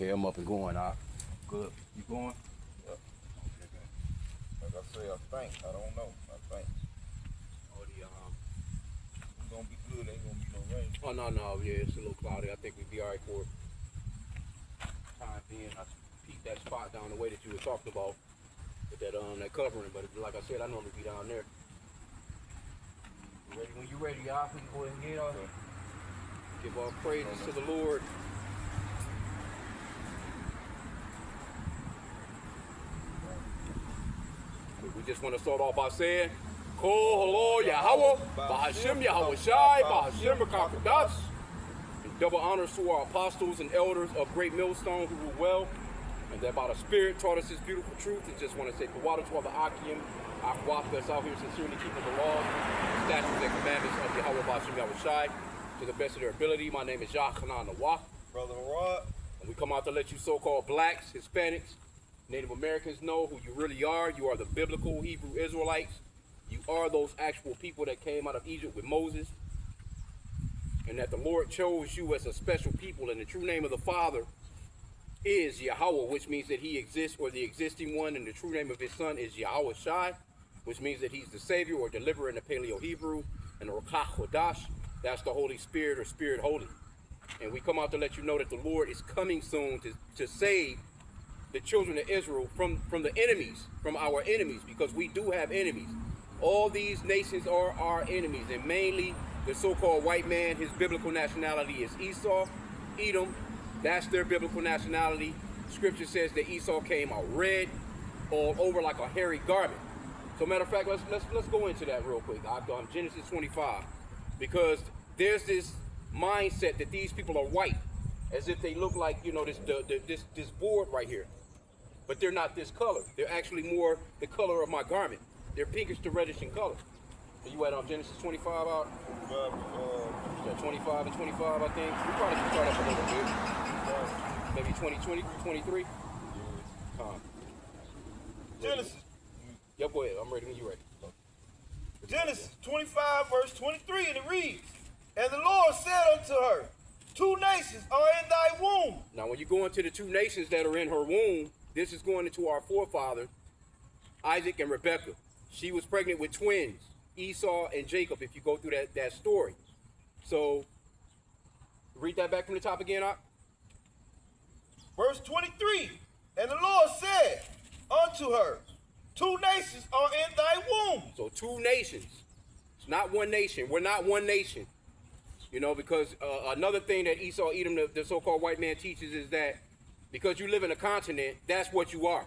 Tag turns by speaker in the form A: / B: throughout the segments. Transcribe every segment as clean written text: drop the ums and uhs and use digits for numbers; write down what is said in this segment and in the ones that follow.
A: Okay, I'm up and going. Good. You going?
B: Yep. Okay, good. Like I say, I think. I don't know. I think.
A: Oh,
B: It's gonna be good. Ain't gonna be no rain.
A: Oh, no. Yeah, it's a little cloudy. I think we'd be all right for time being. I peeked that spot down the way that you were talking about with that covering, but like I said, I normally be down there. You ready? When you're ready, y'all, we can go ahead and get on. Give all praises to the Lord. We just want to start off by saying, Kol Halo Yahweh, Bahashim Yahweh Shai, Bahashim B'Kakadas. And double honors to our apostles and elders of Great Millstone who rule well, and that by the Spirit taught us this beautiful truth. And just want to say, the water to all the H.I.M, Akwaf that's out here sincerely keeping the laws, statutes, and commandments of Yahweh Bahashim Yahweh Shai to the best of their ability. My name is Yachanan Nawak.
B: Brother Rod.
A: And we come out to let you so-called blacks, Hispanics, Native Americans know who you really are. You are the biblical Hebrew Israelites. You are those actual people that came out of Egypt with Moses. And that the Lord chose you as a special people. And the true name of the Father is Yahweh, which means that he exists, or the existing one. And the true name of his son is Yahweh Shai, which means that he's the Savior or deliverer in the Paleo-Hebrew. And the Rakach Hodash, that's the Holy Spirit or Spirit Holy. And we come out to let you know that the Lord is coming soon to save the children of Israel from the enemies, from our enemies, because we do have enemies. All these nations are our enemies, and mainly the so-called white man. His biblical nationality is Esau, Edom. That's their biblical nationality. Scripture says that Esau came out red, all over like a hairy garment. So matter of fact, let's go into that real quick. Genesis 25, because there's this mindset that these people are white, as if they look like, you know, this board right here. But they're not this color. They're actually more the color of my garment. They're pinkish to reddish in color. So you at Genesis 25 out? 25 and 25, I think. We probably should start up a little bit. Maybe 20, 23?
B: Genesis.
A: Yep, go ahead. I'm ready when you're ready.
B: Genesis 25, verse 23, and it reads, And the Lord said unto her, 2 nations are in thy womb.
A: Now, when you go into the 2 nations that are in her womb, this is going into our forefathers, Isaac and Rebekah. She was pregnant with twins, Esau and Jacob, if you go through that story. So, read that back from the top again, Ak.
B: Verse 23, And the Lord said unto her, 2 nations are in thy womb.
A: So 2 nations. It's not one nation. We're not one nation. You know, because another thing that Esau, Edom, the so-called white man teaches is that because you live in a continent, that's what you are.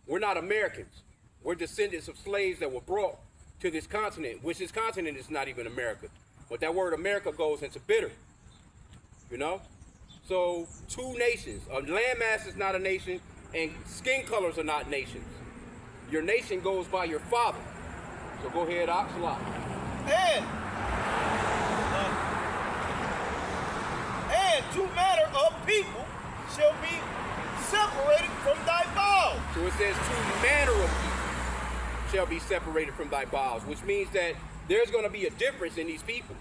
A: We're not Americans. We're descendants of slaves that were brought to this continent, which this continent is not even America. But that word America goes into bitter. You know? So 2 nations. A landmass is not a nation, and skin colors are not nations. Your nation goes by your father. So go ahead, Oxalot.
B: And 2 manner of people shall be separated from thy bowels.
A: So it says 2 manner of people shall be separated from thy bowels, which means that there's going to be a difference in these people,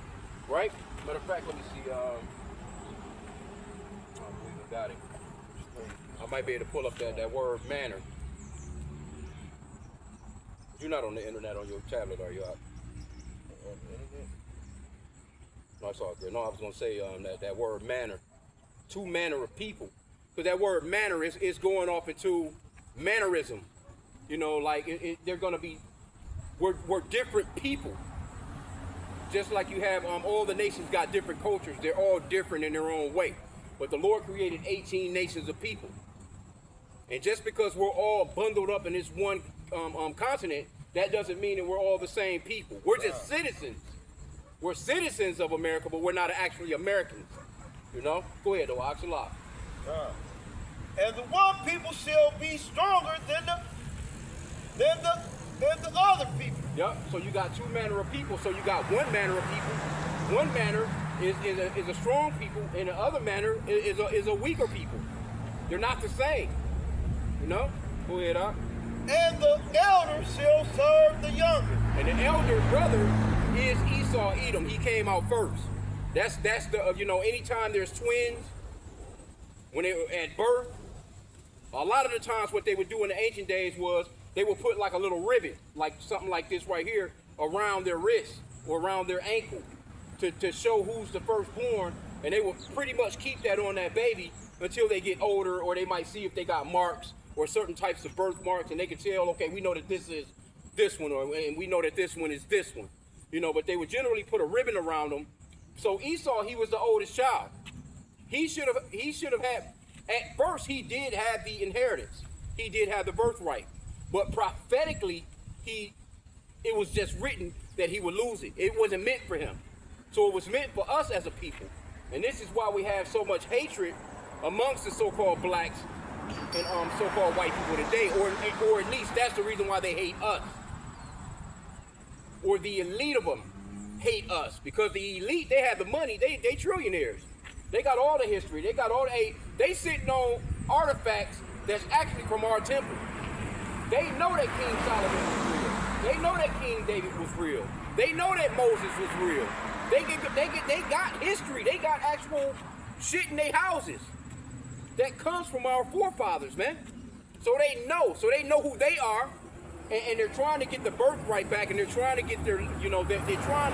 A: right? Matter of fact, let me see. I believe I got it. I might be able to pull up that word manner. You're not on the internet on your tablet, are you? No, it's all good. No, I was going to say that word manner. 2 manner of people. Because that word manner is going off into mannerism. You know, like they're going to be, we're different people. Just like you have, all the nations got different cultures. They're all different in their own way. But the Lord created 18 nations of people. And just because we're all bundled up in this one continent, that doesn't mean that we're all the same people. We're just citizens. We're citizens of America, but we're not actually Americans. You know? Go ahead, though, Oxalot.
B: And the one people shall be stronger than the other people.
A: Yep. So you got 2 manner of people. So you got 1 manner of people. One manner is a strong people, and the other manner is a weaker people. They're not the same. You know? Go ahead, Ak.
B: And the elder shall serve the younger.
A: And the elder brother is Esau, Edom. He came out first. That's the, you know, anytime there's twins, when they were at birth, a lot of the times what they would do in the ancient days was they would put like a little ribbon, like something like this right here, around their wrist or around their ankle to show who's the firstborn, and they will pretty much keep that on that baby until they get older, or they might see if they got marks or certain types of birthmarks, and they can tell, okay, we know that this is this one, and we know that this one is this one, you know. But they would generally put a ribbon around them. So Esau, he was the oldest child. He should have had, at first he did have the inheritance. He did have the birthright, but prophetically, it was just written that he would lose it. It wasn't meant for him. So it was meant for us as a people. And this is why we have so much hatred amongst the so-called blacks and so-called white people today, or at least that's the reason why they hate us. Or the elite of them hate us, because the elite, they have the money, they trillionaires. They got all the history, they got all they sitting on artifacts that's actually from our temple. They know that King Solomon was real. They know that King David was real. They know that Moses was real. They got history. They got actual shit in their houses that comes from our forefathers, man. So they know who they are, and they're trying to get the birthright back, and they're trying to get their, you know, they're trying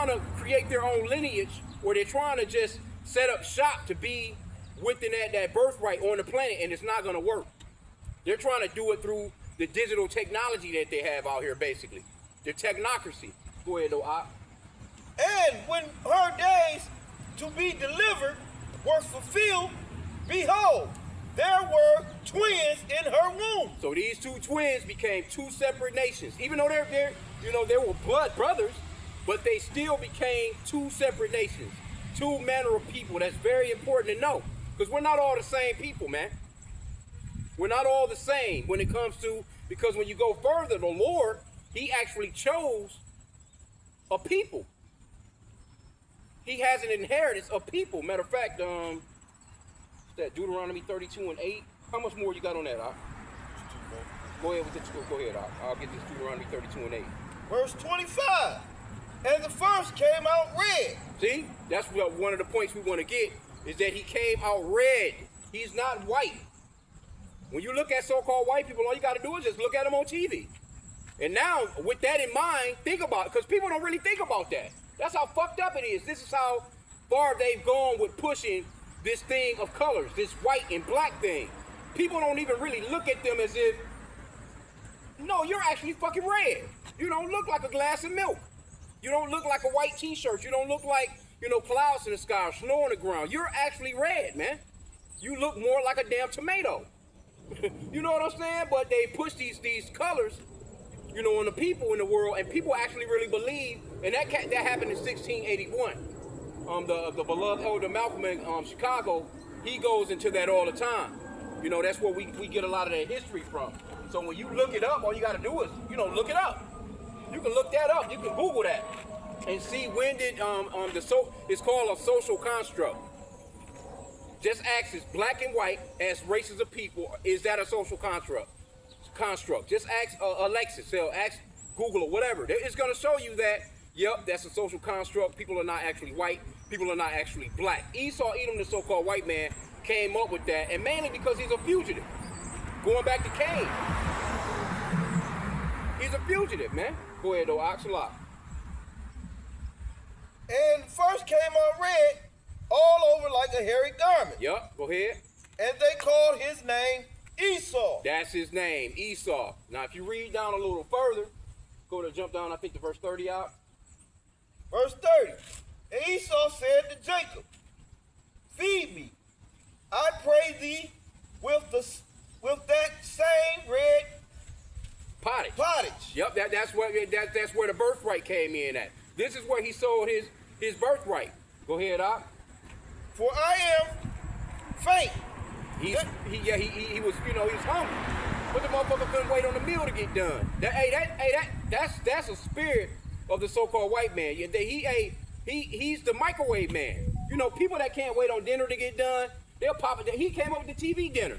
A: to create their own lineage, or they're trying to just set up shop to be within that birthright on the planet, and it's not going to work. They're trying to do it through the digital technology that they have out here, basically. The technocracy. Go ahead, though, Op.
B: And when her days to be delivered were fulfilled, behold, there were twins in her womb.
A: So these two twins became two separate nations. Even though they were blood brothers, but they still became two separate nations. Two manner of people. That's very important to know. Because we're not all the same people, man. We're not all the same when it comes to, because when you go further, the Lord, he actually chose a people. He has an inheritance of people. Matter of fact, that Deuteronomy 32:8. How much more you got on that, Op? Go ahead with this. Go ahead, Op. I'll get this Deuteronomy 32:8.
B: Verse 25. And the first came out red.
A: See, that's what one of the points we want to get, is that he came out red. He's not white. When you look at so-called white people, all you got to do is just look at them on TV. And now, with that in mind, think about it, because people don't really think about that. That's how fucked up it is. This is how far they've gone with pushing this thing of colors, this white and black thing. People don't even really look at them as if, no, you're actually fucking red. You don't look like a glass of milk. You don't look like a white t-shirt. You don't look like, clouds in the sky or snow on the ground. You're actually red, man. You look more like a damn tomato. You know what I'm saying? But they push these colors, on the people in the world, and people actually really believe, and that happened in 1681. The beloved elder Malcolm in Chicago, he goes into that all the time. That's where we get a lot of that history from. So when you look it up, all you got to do is, look it up. You can look that up. You can Google that and see when did it's called a social construct. Just ask, is black and white as races of people, is that a social construct? Just ask Alexis, ask Google or whatever. It's going to show you that, yep, that's a social construct. People are not actually white. People are not actually black. Esau, Edom, the so-called white man, came up with that, and mainly because he's a fugitive. Going back to Cain. He's a fugitive, man. Go ahead, though, Oxalot.
B: And first came out red, all over like a hairy garment.
A: Yep, go ahead.
B: And they called his name Esau.
A: That's his name, Esau. Now, if you read down a little further, jump down, I think, to verse 30 out.
B: Verse 30. And Esau said to Jacob, feed me, I pray thee, with that same red pottage.
A: Yep, that's where the birthright came in at. This is where he sold his birthright. Go ahead, Op.
B: For I am faint.
A: He was hungry. But the motherfucker couldn't wait on the meal to get done. That's a spirit of the so-called white man. He's the microwave man. People that can't wait on dinner to get done, they'll pop it. He came up with the TV dinner.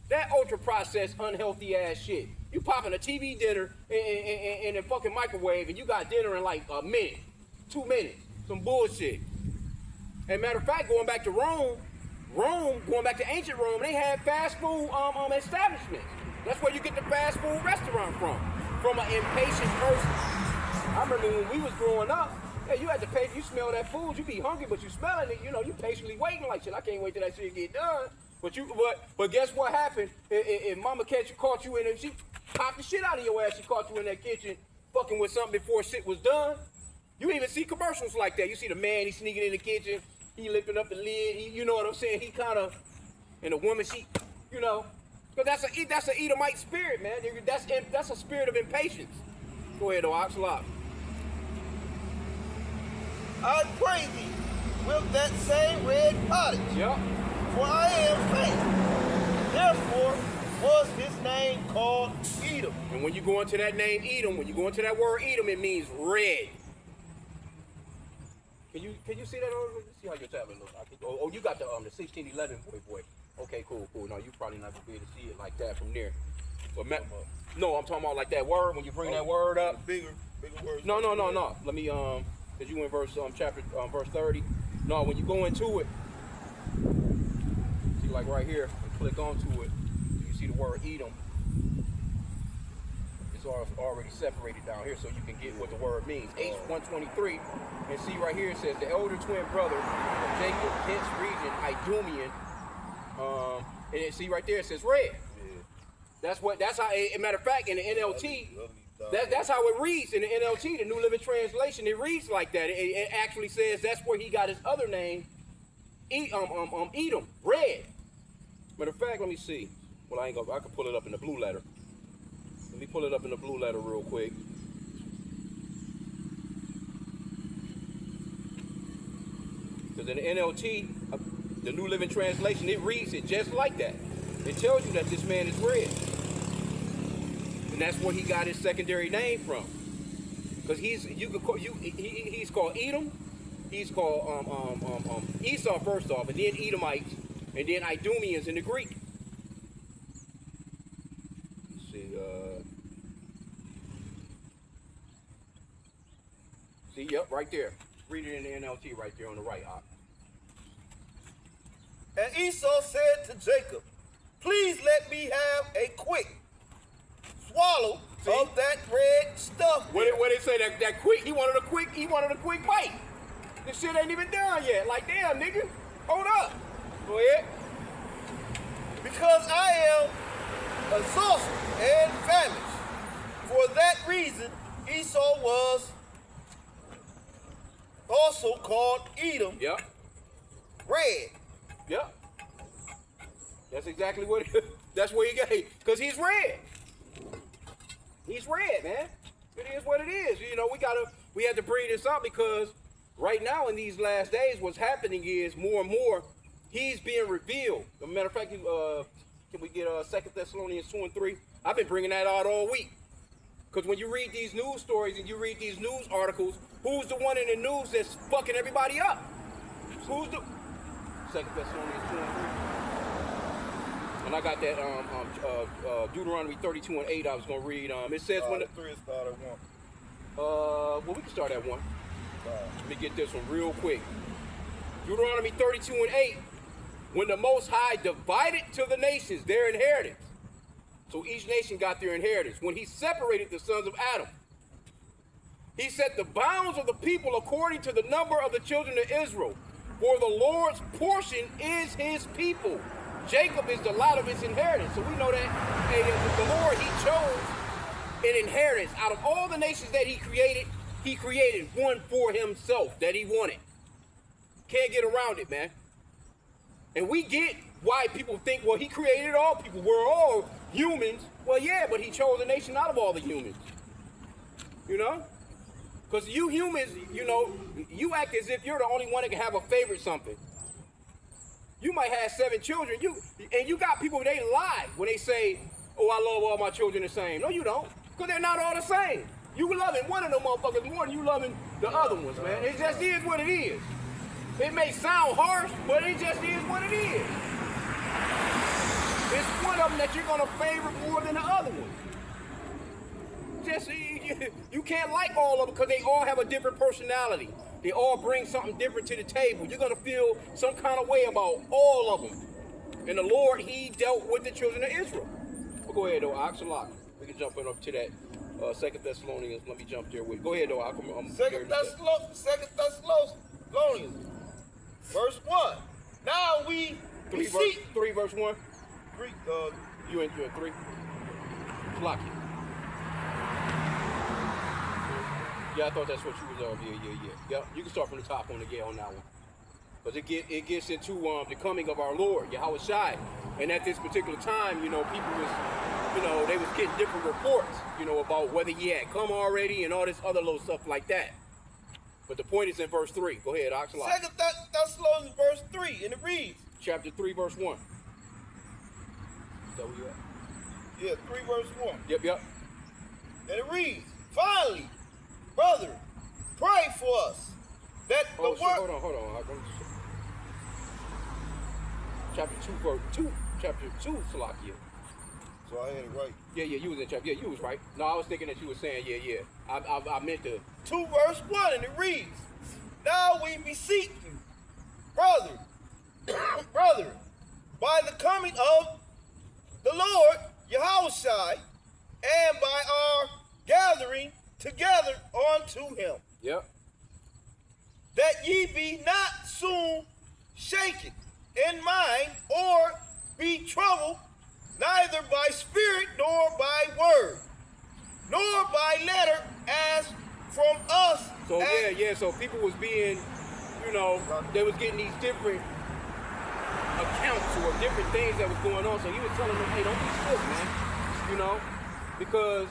A: That ultra-processed, unhealthy ass shit. You popping a TV dinner in a fucking microwave, and you got dinner in like a minute, 2 minutes. Some bullshit. And matter of fact, going back to Rome, going back to ancient Rome, they had fast food establishments. That's where you get the fast food restaurant from an impatient person. I remember when we was growing up, yeah, you had to pay. You smell that food, you be hungry, but you smelling it. You know, you patiently waiting like shit. I can't wait till that shit get done. But guess what happened? If Mama caught you in it, she popped the shit out of your ass. She caught you in that kitchen fucking with something before shit was done. You even see commercials like that. You see the man, he's sneaking in the kitchen, he lifting up the lid. You know what I'm saying? He kind of, and the woman, she, you know, but that's an Edomite spirit, man. That's a spirit of impatience. Go ahead, Oxlock.
B: I pray thee with that same red pottage.
A: Yep.
B: For I am faint. Therefore was his name called Edom.
A: And when you go into that name Edom, when you go into that word Edom, it means red. Can you see that? Let's see how your tablet looks. Oh, you got the 1611 boy. Okay, cool. No, you probably not gonna be able to see it like that from there. But no, I'm talking about like that word when you bring that word up.
B: Bigger words.
A: No. Let me cause you in verse verse 30. No, when you go into it, see like right here, and click onto it, you see the word Edom. It's already separated down here, so you can get what the word means. H123, and see right here it says the elder twin brother of Jacob, hence region, Idumean. And then see right there it says red. Yeah. That's how. Matter of fact, in the NLT. That's how it reads in the NLT, the New Living Translation. It reads like that. It actually says that's where he got his other name, Edom, red. Matter of fact, let me see. Well, I can pull it up in the blue letter. Let me pull it up in the blue letter real quick. Because in the NLT, the New Living Translation, it reads it just like that. It tells you that this man is red. And that's where he got his secondary name from. Because he's called Edom, he's called Esau first off, and then Edomites, and then Idumeans in the Greek. Let's see, yep, right there. Read it in the NLT right there on the right.
B: And Esau said to Jacob, please let me have a quick swallow of that red stuff.
A: What they say that quick? He wanted a quick bite. This shit ain't even done yet. Like damn, nigga, hold up. Go ahead.
B: Because I am exhausted and famished. For that reason, Esau was also called Edom.
A: Yep.
B: Red.
A: Yep. That's exactly what. That's where he got. Because he's red. He's red, man. It is what it is. You know, we had to bring this up because right now in these last days, what's happening is more and more he's being revealed. As a matter of fact, can we get 2 Thessalonians 2 and 3? I've been bringing that out all week. Because when you read these news stories and you read these news articles, who's the one in the news that's fucking everybody up? Who's the 2 Thessalonians 2 and 3? And I got that Deuteronomy 32 and 8 I was going to read. It says when the
B: 3 is start at 1.
A: well, we can start at 1. Let me get this one real quick. Deuteronomy 32 and 8. When the Most High divided to the nations their inheritance. So each nation got their inheritance. When he separated the sons of Adam, he set the bounds of the people according to the number of the children of Israel. For the Lord's portion is his people. Jacob is the lot of his inheritance. So we know that the Lord, he chose an inheritance. Out of all the nations that he created one for himself that he wanted. Can't get around it, man. And we get why people think, well, he created all people. We're all humans. Well, yeah, but he chose a nation out of all the humans. You know? Because you humans, you know, you act as if you're the only one that can have a favorite something. You might have 7 children. You got people, they lie when they say, oh, I love all my children the same. No, you don't. Because they're not all the same. You loving one of them motherfuckers more than you loving the other ones, man. It just is what it is. It may sound harsh, but it just is what it is. It's one of them that you're going to favor more than the other one. Just, you can't like all of them because they all have a different personality. They all bring something different to the table. You're going to feel some kind of way about all of them. And the Lord, he dealt with the children of Israel. Well, go ahead, though, Oxalot. We can jump in up to that 2 Thessalonians. Let me jump there with. Go ahead, though. I'm
B: 2 Thessalonians, verse 1. Now we beseech.
A: 3 verse 1.
B: 3,
A: You in 3. Flock it. Yeah, I thought that's what you was Yeah, you can start from the top on on that one. Because it gets into the coming of our Lord, Yahweh Shai. And at this particular time, people was, they was getting different reports, about whether he had come already and all this other little stuff like that. But the point is in verse 3. Go ahead, Oxalot.
B: 2 Thessalonians, verse 3, and it reads.
A: Chapter 3, verse 1. Is that where you at?
B: Yeah, 3 verse 1.
A: Yep.
B: And it reads, finally, brother, pray for us that the word.
A: Hold on. Chapter 2, verse 2. Chapter 2, Salakia.
B: So I had it right.
A: Yeah, you was in chapter. Yeah, you was right. No, I was thinking that you were saying, yeah. I meant to.
B: 2 verse 1, and it reads, now we beseech you, brother, by the coming of the Lord Yahushai, and by our gathering together unto him.
A: Yep.
B: That ye be not soon shaken in mind, or be troubled, neither by spirit, nor by word, nor by letter, as from us.
A: So so people was being, they was getting these different accounts or different things that was going on. So he was telling them, hey, don't be shook, man. Because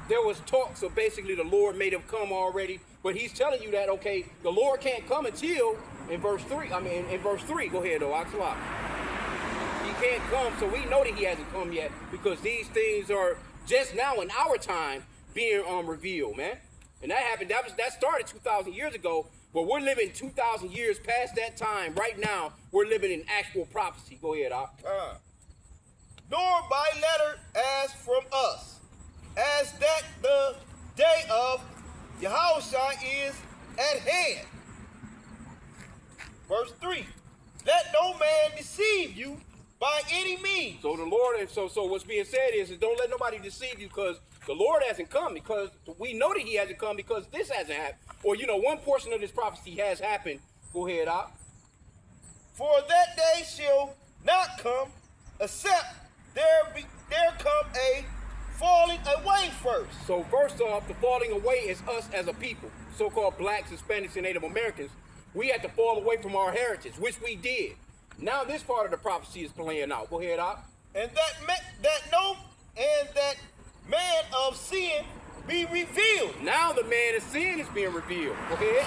A: there was talks of basically the Lord made him come already, but he's telling you that, okay, the Lord can't come until in verse 3. In verse 3. Go ahead, though, Oxalot. He can't come, so we know that he hasn't come yet because these things are just now in our time being revealed, man. And that happened. That started 2,000 years ago, but we're living 2,000 years past that time. Right now, we're living in actual prophecy. Go ahead, Ox.
B: Nor by letter, as from us, as that the day of Yahushua is at hand. Verse 3. Let no man deceive you by any means.
A: So the Lord, and so what's being said is don't let nobody deceive you, because the Lord hasn't come, because we know that he hasn't come because this hasn't happened. Or, one portion of this prophecy has happened. Go ahead, Ox.
B: For that day shall not come, except there come a falling away first.
A: So first off, the falling away is us as a people, so-called blacks, Hispanics, and Native Americans. We had to fall away from our heritage, which we did. Now this part of the prophecy is playing out. Go ahead, Ox.
B: And that man of sin be revealed.
A: Now the man of sin is being revealed. Go ahead.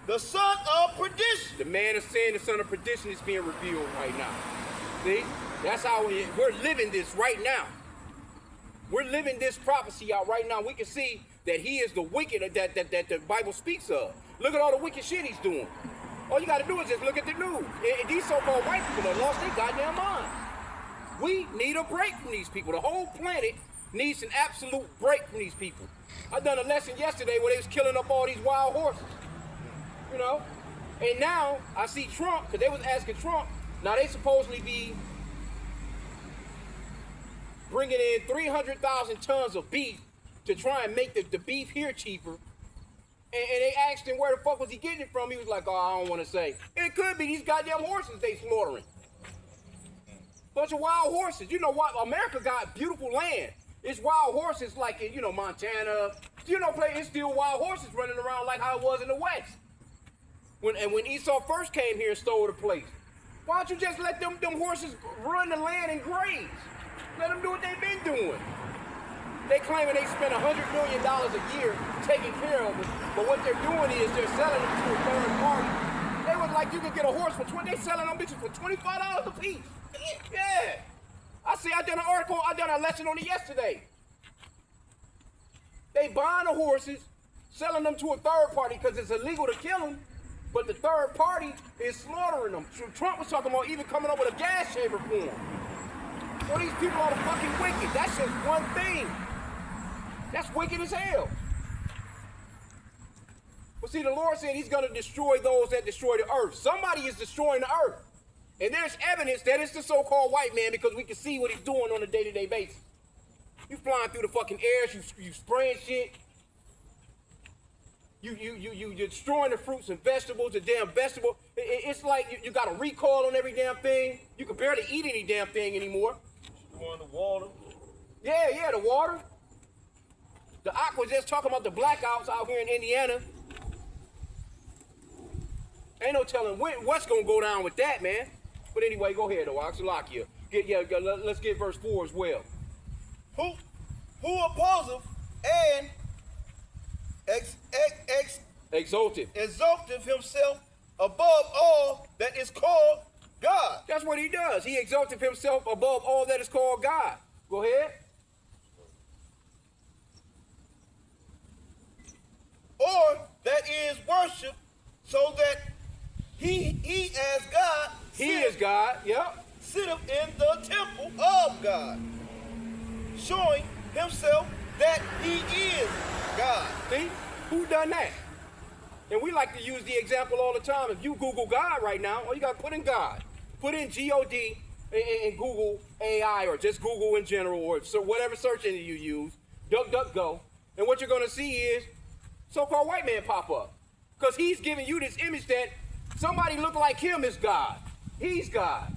B: The son of perdition.
A: The man of sin, the son of perdition, is being revealed right now. See? That's how we're living this right now. We're living this prophecy out right now. We can see that he is the wicked that the Bible speaks of. Look at all the wicked shit he's doing. All you got to do is just look at the news. And these so-called white people have lost their goddamn mind. We need a break from these people. The whole planet needs an absolute break from these people. I done a lesson yesterday where they was killing up all these wild horses. And now I see Trump, because they was asking Trump, now they supposedly be bringing in 300,000 tons of beef to try and make the beef here cheaper. And they asked him where the fuck was he getting it from. He was like, oh, I don't want to say. It could be these goddamn horses they slaughtering. Bunch of wild horses. You know what? America got beautiful land. It's wild horses like in, Montana. It's still wild horses running around like how it was in the West. When Esau first came here and stole the place, why don't you just let them horses run the land and graze? Let them do what they've been doing. They claiming they spend $100 million a year taking care of it, but what they're doing is they're selling them to a third party. They was like, you can get a horse for they selling them bitches for $25 a piece. Yeah. I done an article, I done a lesson on it yesterday. They buying the horses, selling them to a third party because it's illegal to kill them, but the third party is slaughtering them. Trump was talking about even coming up with a gas chamber for them. So these people are the fucking wicked. That's just one thing. That's wicked as hell. But see, the Lord said he's going to destroy those that destroy the earth. Somebody is destroying the earth. And there's evidence that it's the so-called white man because we can see what he's doing on a day-to-day basis. You flying through the fucking air, you spraying shit. You destroying the fruits and vegetables, the damn vegetable. It's like you got a recall on every damn thing. You can barely eat any damn thing anymore.
B: You want the water?
A: Yeah, the water. The Aqua just talking about the blackouts out here in Indiana. Ain't no telling what's gonna go down with that, man. But anyway, go ahead, though. Oxalakia. Let's get verse 4 as well.
B: Who opposeth and exalteth himself above all that is called God.
A: That's what he does. He exalteth himself above all that is called God. Go ahead.
B: Or that is worship, so that he as God.
A: He is God, yep.
B: Sitteth in the temple of God, showing himself that he is God.
A: See? Who done that? And we like to use the example all the time. If you Google God right now, all you got to put in God. Put in G-O-D and Google AI or just Google in general or whatever search engine you use, DuckDuckGo. And what you're going to see is so-called white man pop up. Because he's giving you this image that somebody look like him is God. He's God.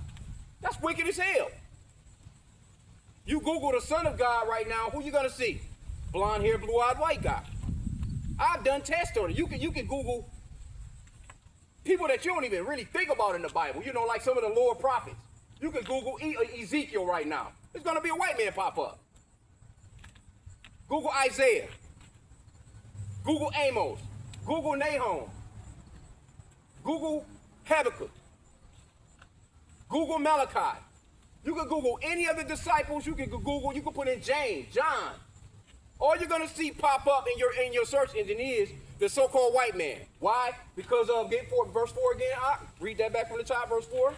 A: That's wicked as hell. You Google the Son of God right now, who you going to see? Blonde hair, blue-eyed white guy. I've done tests on it. You can Google people that you don't even really think about in the Bible. You know, like some of the Lord prophets. You can Google Ezekiel right now. There's going to be a white man pop up. Google Isaiah. Google Amos. Google Nahum. Google Habakkuk. Google Malachi. You can Google any of the disciples. You can Google, you can put in James, John. All you're going to see pop up in your search engine is the so-called white man. Why? Because of, verse 4 again. Read that back from the top, verse 4.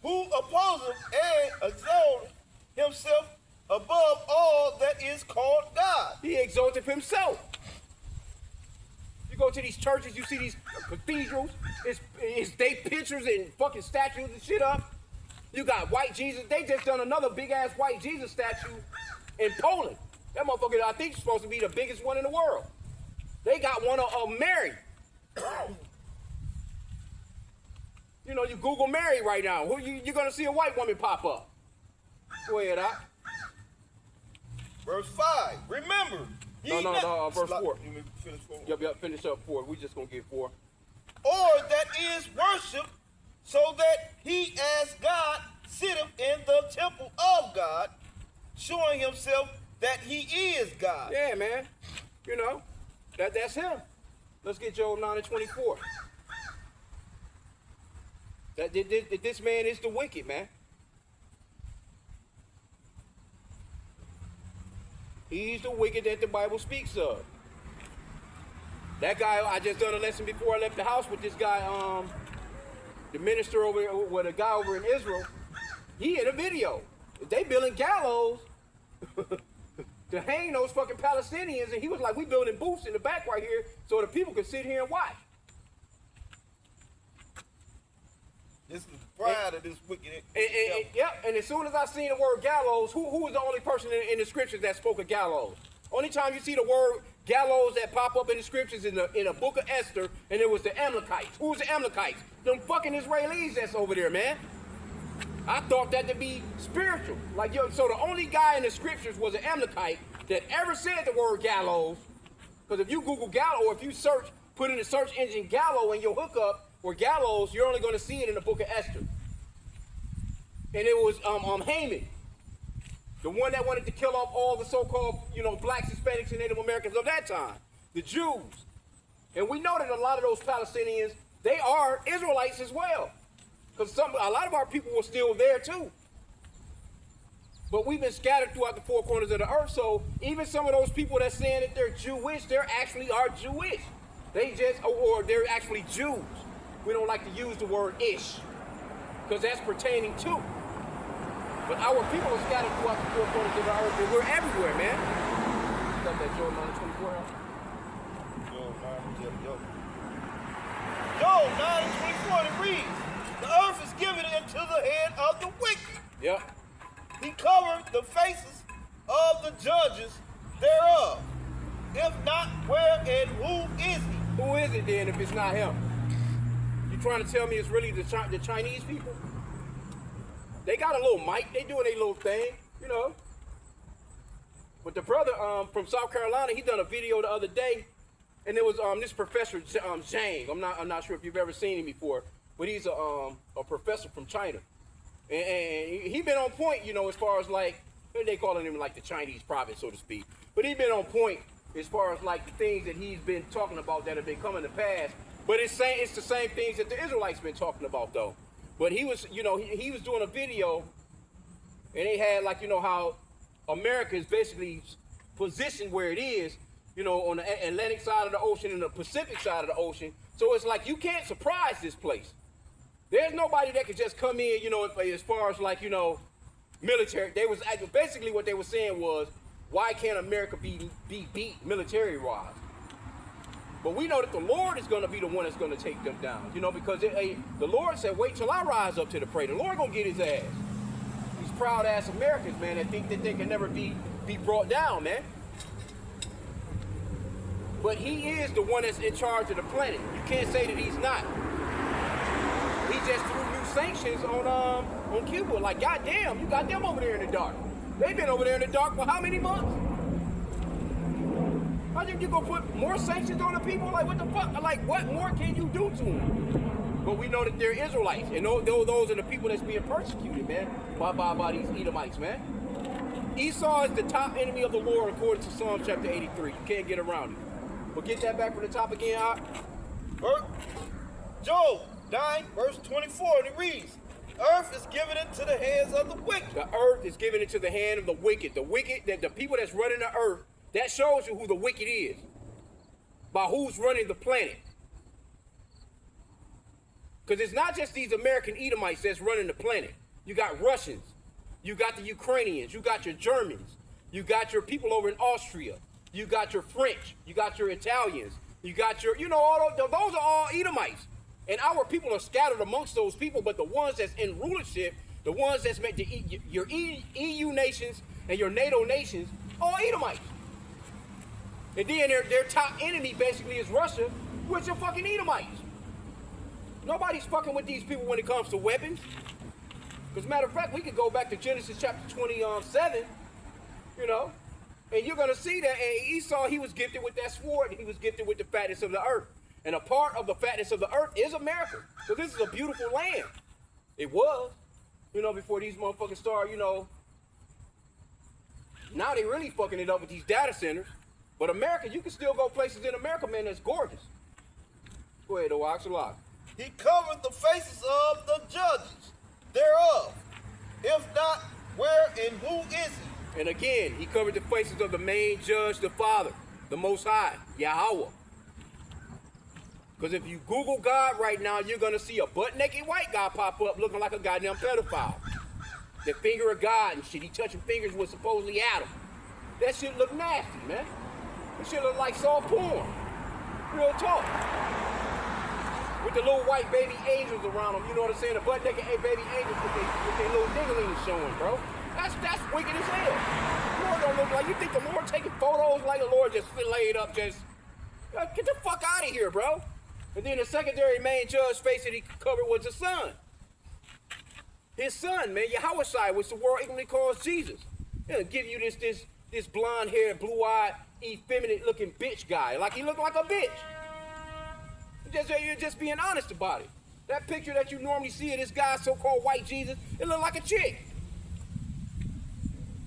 B: Who opposes and exalts himself above all that is called God.
A: He exalted himself. You go to these churches, you see these cathedrals, they pictures and fucking statues and shit up. You got white Jesus. They just done another big-ass white Jesus statue in Poland. That motherfucker, I think, is supposed to be the biggest one in the world. They got one of Mary. You know, you Google Mary right now. You're going to see a white woman pop up. Go ahead, Doc.
B: Verse 5. Remember.
A: No, verse 4.
B: You may finish 4.
A: Yep, finish up 4. We just going to get 4.
B: Or that is worship, so that he as God sitteth in the temple of God, showing himself that he is God.
A: Yeah, man. You know, that's him. Let's get Job 9:24. This man is the wicked, man. He's the wicked that the Bible speaks of. That guy, I just done a lesson before I left the house with this guy, the minister the guy over in Israel. He in a video. They building gallows to hang those fucking Palestinians, and he was like, we building booths in the back right here so the people can sit here and watch.
B: This is the pride of this wicked.
A: And as soon as I seen the word gallows, who was the only person in the scriptures that spoke of gallows? Only time you see the word gallows that pop up in the scriptures in the book of Esther, and it was the Amalekites. Who was the Amalekites? Them fucking Israelis that's over there, man. I thought that to be spiritual. So the only guy in the scriptures was an Amalekite that ever said the word gallows. Because if you Google gallows, or if you put in the search engine gallows and you'll hook up or gallows, you're only going to see it in the book of Esther. And it was Haman, the one that wanted to kill off all the so-called, blacks, Hispanics, and Native Americans of that time, the Jews. And we know that a lot of those Palestinians, they are Israelites as well. Because a lot of our people were still there too. But we've been scattered throughout the four corners of the earth, so even some of those people that's saying that they're Jewish, they actually are Jewish. Or they're actually Jews. We don't like to use the word ish, because that's pertaining to. But our people are scattered throughout the four corners of the earth, and we're everywhere, man. Got that Job 9:24 out?
B: Job Job 9:24, it reads, the earth is given into the hand of the wicked.
A: Yep.
B: He covered the faces of the judges thereof. If not, where and who is he?
A: Who is it then if it's not him? You trying to tell me it's really the Chinese people? They got a little mic. They doing their little thing, you know. But the brother from South Carolina, he done a video the other day, and it was this professor Zhang. I'm not sure if you've ever seen him before, but he's a professor from China, and he been on point, you know, as far as like they calling him like the Chinese prophet, so to speak. But he been on point as far as like the things that he's been talking about that have been coming to pass. But it's the same things that the Israelites been talking about though. But he was, you know, he was doing a video, and they had like, you know, how America is basically positioned where it is, you know, on the Atlantic side of the ocean and the Pacific side of the ocean. So it's like you can't surprise this place. There's nobody that could just come in, you know, as far as like, you know, military. They was basically what they were saying was, why can't America be beat military-wise? But we know that the Lord is going to be the one that's going to take them down, you know, because the Lord said, wait till I rise up to the prey. The Lord going to get his ass. These proud-ass Americans, man, that think that they can never be brought down, man. But he is the one that's in charge of the planet. You can't say that he's not. He just threw new sanctions on Cuba. Like, goddamn, you got them over there in the dark. They've been over there in the dark for how many months? I think you gonna put more sanctions on the people? Like, what the fuck? Like, what more can you do to them? But we know that they're Israelites, and those are the people that's being persecuted, man, by these Edomites, man. Esau is the top enemy of the Lord according to Psalm chapter 83. You can't get around it. But get that back from the top again,
B: Job 9, verse 24, and it reads, earth is given into the hands of the wicked.
A: The earth is given into the hand of the wicked. The wicked, the people that's running the earth, that shows you who the wicked is. By who's running the planet. Because it's not just these American Edomites that's running the planet. You got Russians. You got the Ukrainians. You got your Germans. You got your people over in Austria. You got your French. You got your Italians. You got your, you know, all those are all Edomites. And our people are scattered amongst those people, but the ones that's in rulership, the ones that's made your EU nations and your NATO nations, all Edomites. And then their top enemy basically is Russia, which are fucking Edomites. Nobody's fucking with these people when it comes to weapons. As a matter of fact, we could go back to Genesis chapter 27, you know, and you're going to see that Esau, he was gifted with that sword, and he was gifted with the fatness of the earth. And a part of the fatness of the earth is America. So this is a beautiful land. It was, you know, before these motherfuckers start, you know. Now they really fucking it up with these data centers. But America, you can still go places in America, man, that's gorgeous. Go ahead, Oxalot.
B: He covered the faces of the judges thereof. If not, where and who is he?
A: And again, he covered the faces of the main judge, the Father, the Most High, Yahweh. Because if you Google God right now, you're going to see a butt-naked white guy pop up looking like a goddamn pedophile. The finger of God and shit. He touching fingers with supposedly Adam. That shit look nasty, man. That shit look like soft porn. Real talk. With the little white baby angels around them, you know what I'm saying? The butt-naked baby angels with their little dinglings showing, bro. That's wicked as hell. The Lord don't look like, you think the Lord taking photos like the Lord just laid up just, get the fuck out of here, bro. And then the secondary main judge face that he covered was his son. His son, man, Yahushua, which the world ignorantly calls Jesus. He'll give you this blonde-haired, blue-eyed, effeminate-looking bitch guy. Like he looked like a bitch. You're just being honest about it. That picture that you normally see of this guy, so-called white Jesus, it looked like a chick.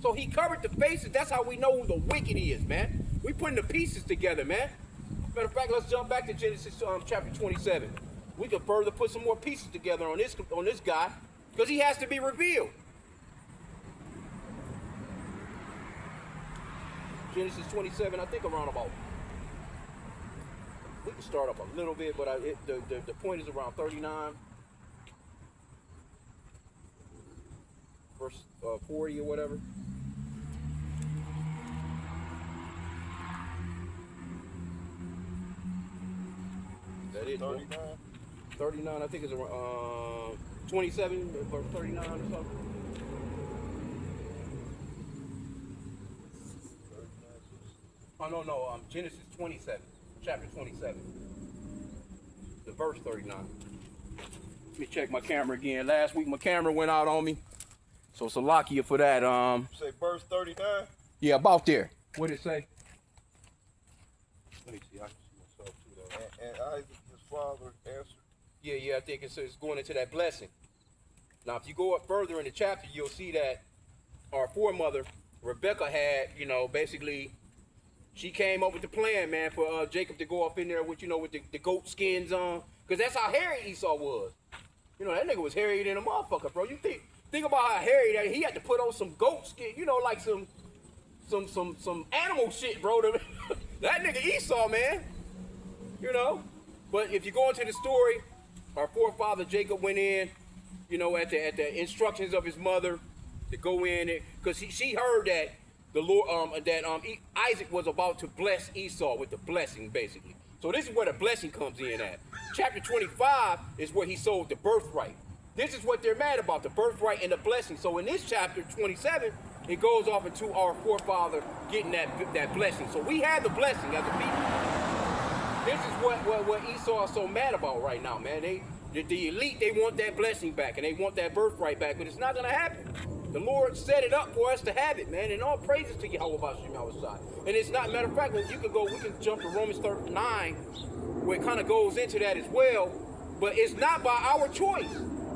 A: So he covered the faces. That's how we know who the wicked is, man. We putting the pieces together, man. Matter of fact, let's jump back to Genesis chapter 27. We can further put some more pieces together on this guy, because he has to be revealed. Genesis 27, I think around about. We can start up a little bit, but the point is around 39, verse 40 or whatever. that it?
B: 39.
A: 39, I think it's around 27, verse 39 or something. Oh, no, Genesis 27, chapter 27, the verse 39. Let me check my camera again. Last week my camera went out on me, so Salakia for that.
B: Say verse 39?
A: Yeah, about there. What did it say? Let me see, I can see myself too though.
B: And Isaac, his father, answered.
A: Yeah, I think it's going into that blessing. Now, if you go up further in the chapter, you'll see that our foremother, Rebecca, had, basically, she came up with the plan, man, for Jacob to go up in there with, with the goat skins on. Because that's how hairy Esau was. That nigga was hairy than a motherfucker, bro. You think about how hairy that he had to put on some goat skin, like some animal shit, bro. That nigga Esau, man. But if you go into the story, our forefather Jacob went in, at the instructions of his mother to go in, because she heard that the Lord, Isaac was about to bless Esau with the blessing, basically. So this is where the blessing comes in at. Chapter 25 is where he sold the birthright. This is what they're mad about, the birthright and the blessing. So in this chapter 27, it goes off into our forefather getting that blessing. So we had the blessing as a people. This is what Esau is so mad about right now, man. The elite, they want that blessing back and they want that birthright back, but it's not gonna happen. The Lord set it up for us to have it, man, and all praises to Yahweh B'Shem. And it's not, matter of fact, we can jump to Romans 39, where it kind of goes into that as well, but it's not by our choice.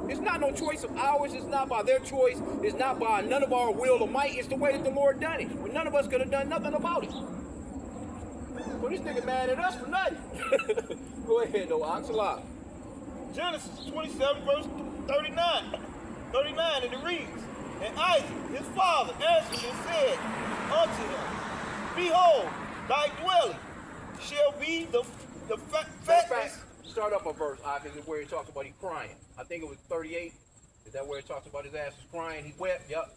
A: It's not no choice of ours. It's not by their choice. It's not by none of our will or might. It's the way that the Lord done it. Well, none of us could have done nothing about it. So this nigga mad at us for nothing. Go ahead, though, Oxalot.
B: Genesis 27, verse 39. 39, and it reads, and Isaac, his father, answered and said unto him, behold, thy dwelling shall be the fatness.
A: Start up a verse, because where he talks about he crying. I think it was 38. Is that where it talks about his ass is crying? He wept. Yep.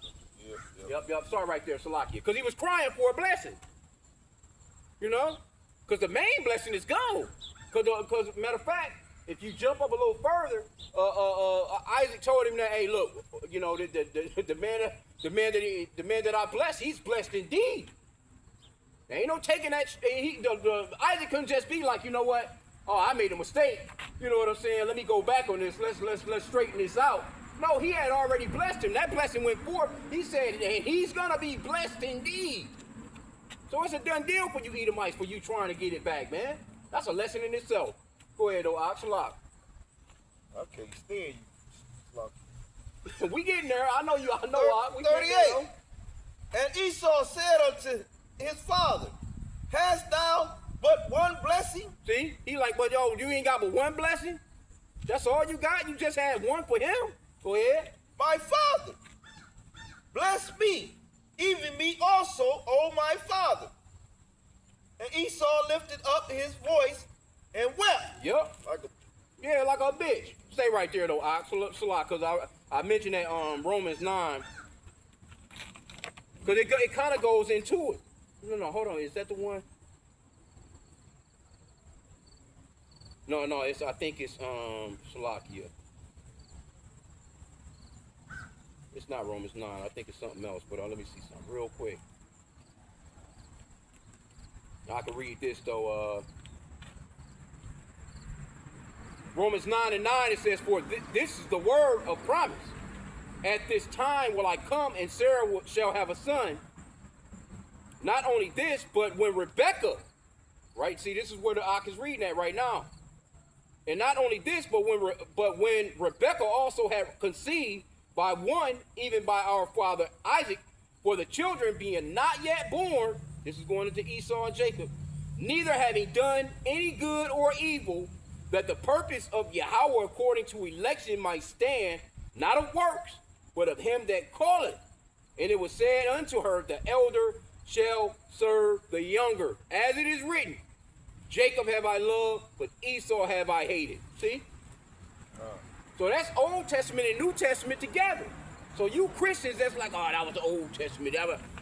A: Start right there, Salakia. Because he was crying for a blessing. Because the main blessing is gone. Because matter of fact, if you jump up a little further, Isaac told him that, hey, look, the man that I bless, he's blessed indeed. There ain't no taking that. Isaac couldn't just be like, you know what? Oh, I made a mistake. You know what I'm saying? Let me go back on this. Let's straighten this out. No, he had already blessed him. That blessing went forth. He said, and he's gonna be blessed indeed. So it's a done deal for you Edomites, for you trying to get it back, man. That's a lesson in itself. Go ahead, though, Oxalot.
B: I can't stand you.
A: We getting there. I know you. I know. We
B: 38. And Esau said unto his father, hast thou but one blessing?
A: See, he like, but yo, you ain't got but one blessing? That's all you got? You just had one for him? Go ahead.
B: My father, bless me, even me also, O my father. And Esau lifted up his voice and wept.
A: Yep. Like a bitch. Stay right there though, Oxalot, because I mentioned that Romans 9. Because it kind of goes into it. No, hold on. Is that the one? No, I think it's Salakia. It's not Romans 9. I think it's something else. But let me see something real quick. I can read this though. Romans 9:9, it says, for this is the word of promise. At this time will I come, and Sarah shall have a son. Not only this, but when Rebecca, right? See, this is where the Ak is reading at right now. And not only this, but when Rebecca also had conceived by one, even by our father Isaac, for the children being not yet born, this is going into Esau and Jacob, neither having done any good or evil, that the purpose of Yahweh according to election might stand, not of works, but of him that calleth. And it was said unto her, the elder shall serve the younger. As it is written, Jacob have I loved, but Esau have I hated. See? So that's Old Testament and New Testament together. So you Christians, that's like, oh, that was the Old Testament.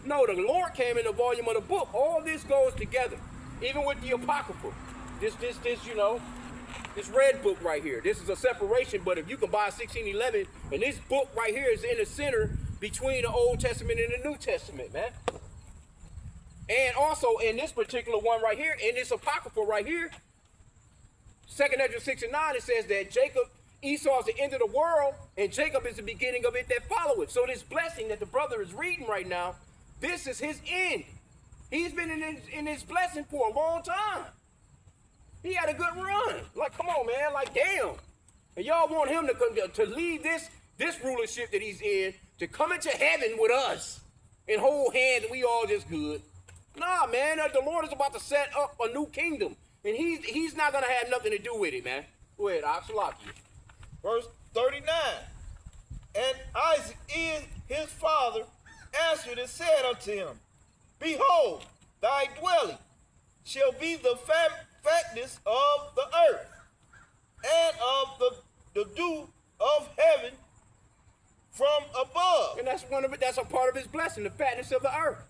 A: No, the Lord came in the volume of the book. All this goes together. Even with the Apocrypha. This, This red book right here. This is a separation, but if you can buy 1611, and this book right here is in the center between the Old Testament and the New Testament, man. And also in this particular one right here, in this apocryphal right here, 2nd Ezra 6:9, it says that Esau is the end of the world, and Jacob is the beginning of it that followeth. So this blessing that the brother is reading right now, this is his end. He's been in his blessing for a long time. He had a good run. Like, come on, man. Like, damn. And y'all want him to leave this rulership that he's in, to come into heaven with us and hold hands, and we all just good. Nah, man. The Lord is about to set up a new kingdom, and he's not going to have nothing to do with it, man. Go ahead, Oxalaki.
B: Verse 39. And Isaac his father answered and said unto him, Behold, thy dwelling shall be the fatness of the earth, and of the dew of heaven from above.
A: And that's that's a part of his blessing, the fatness of the earth.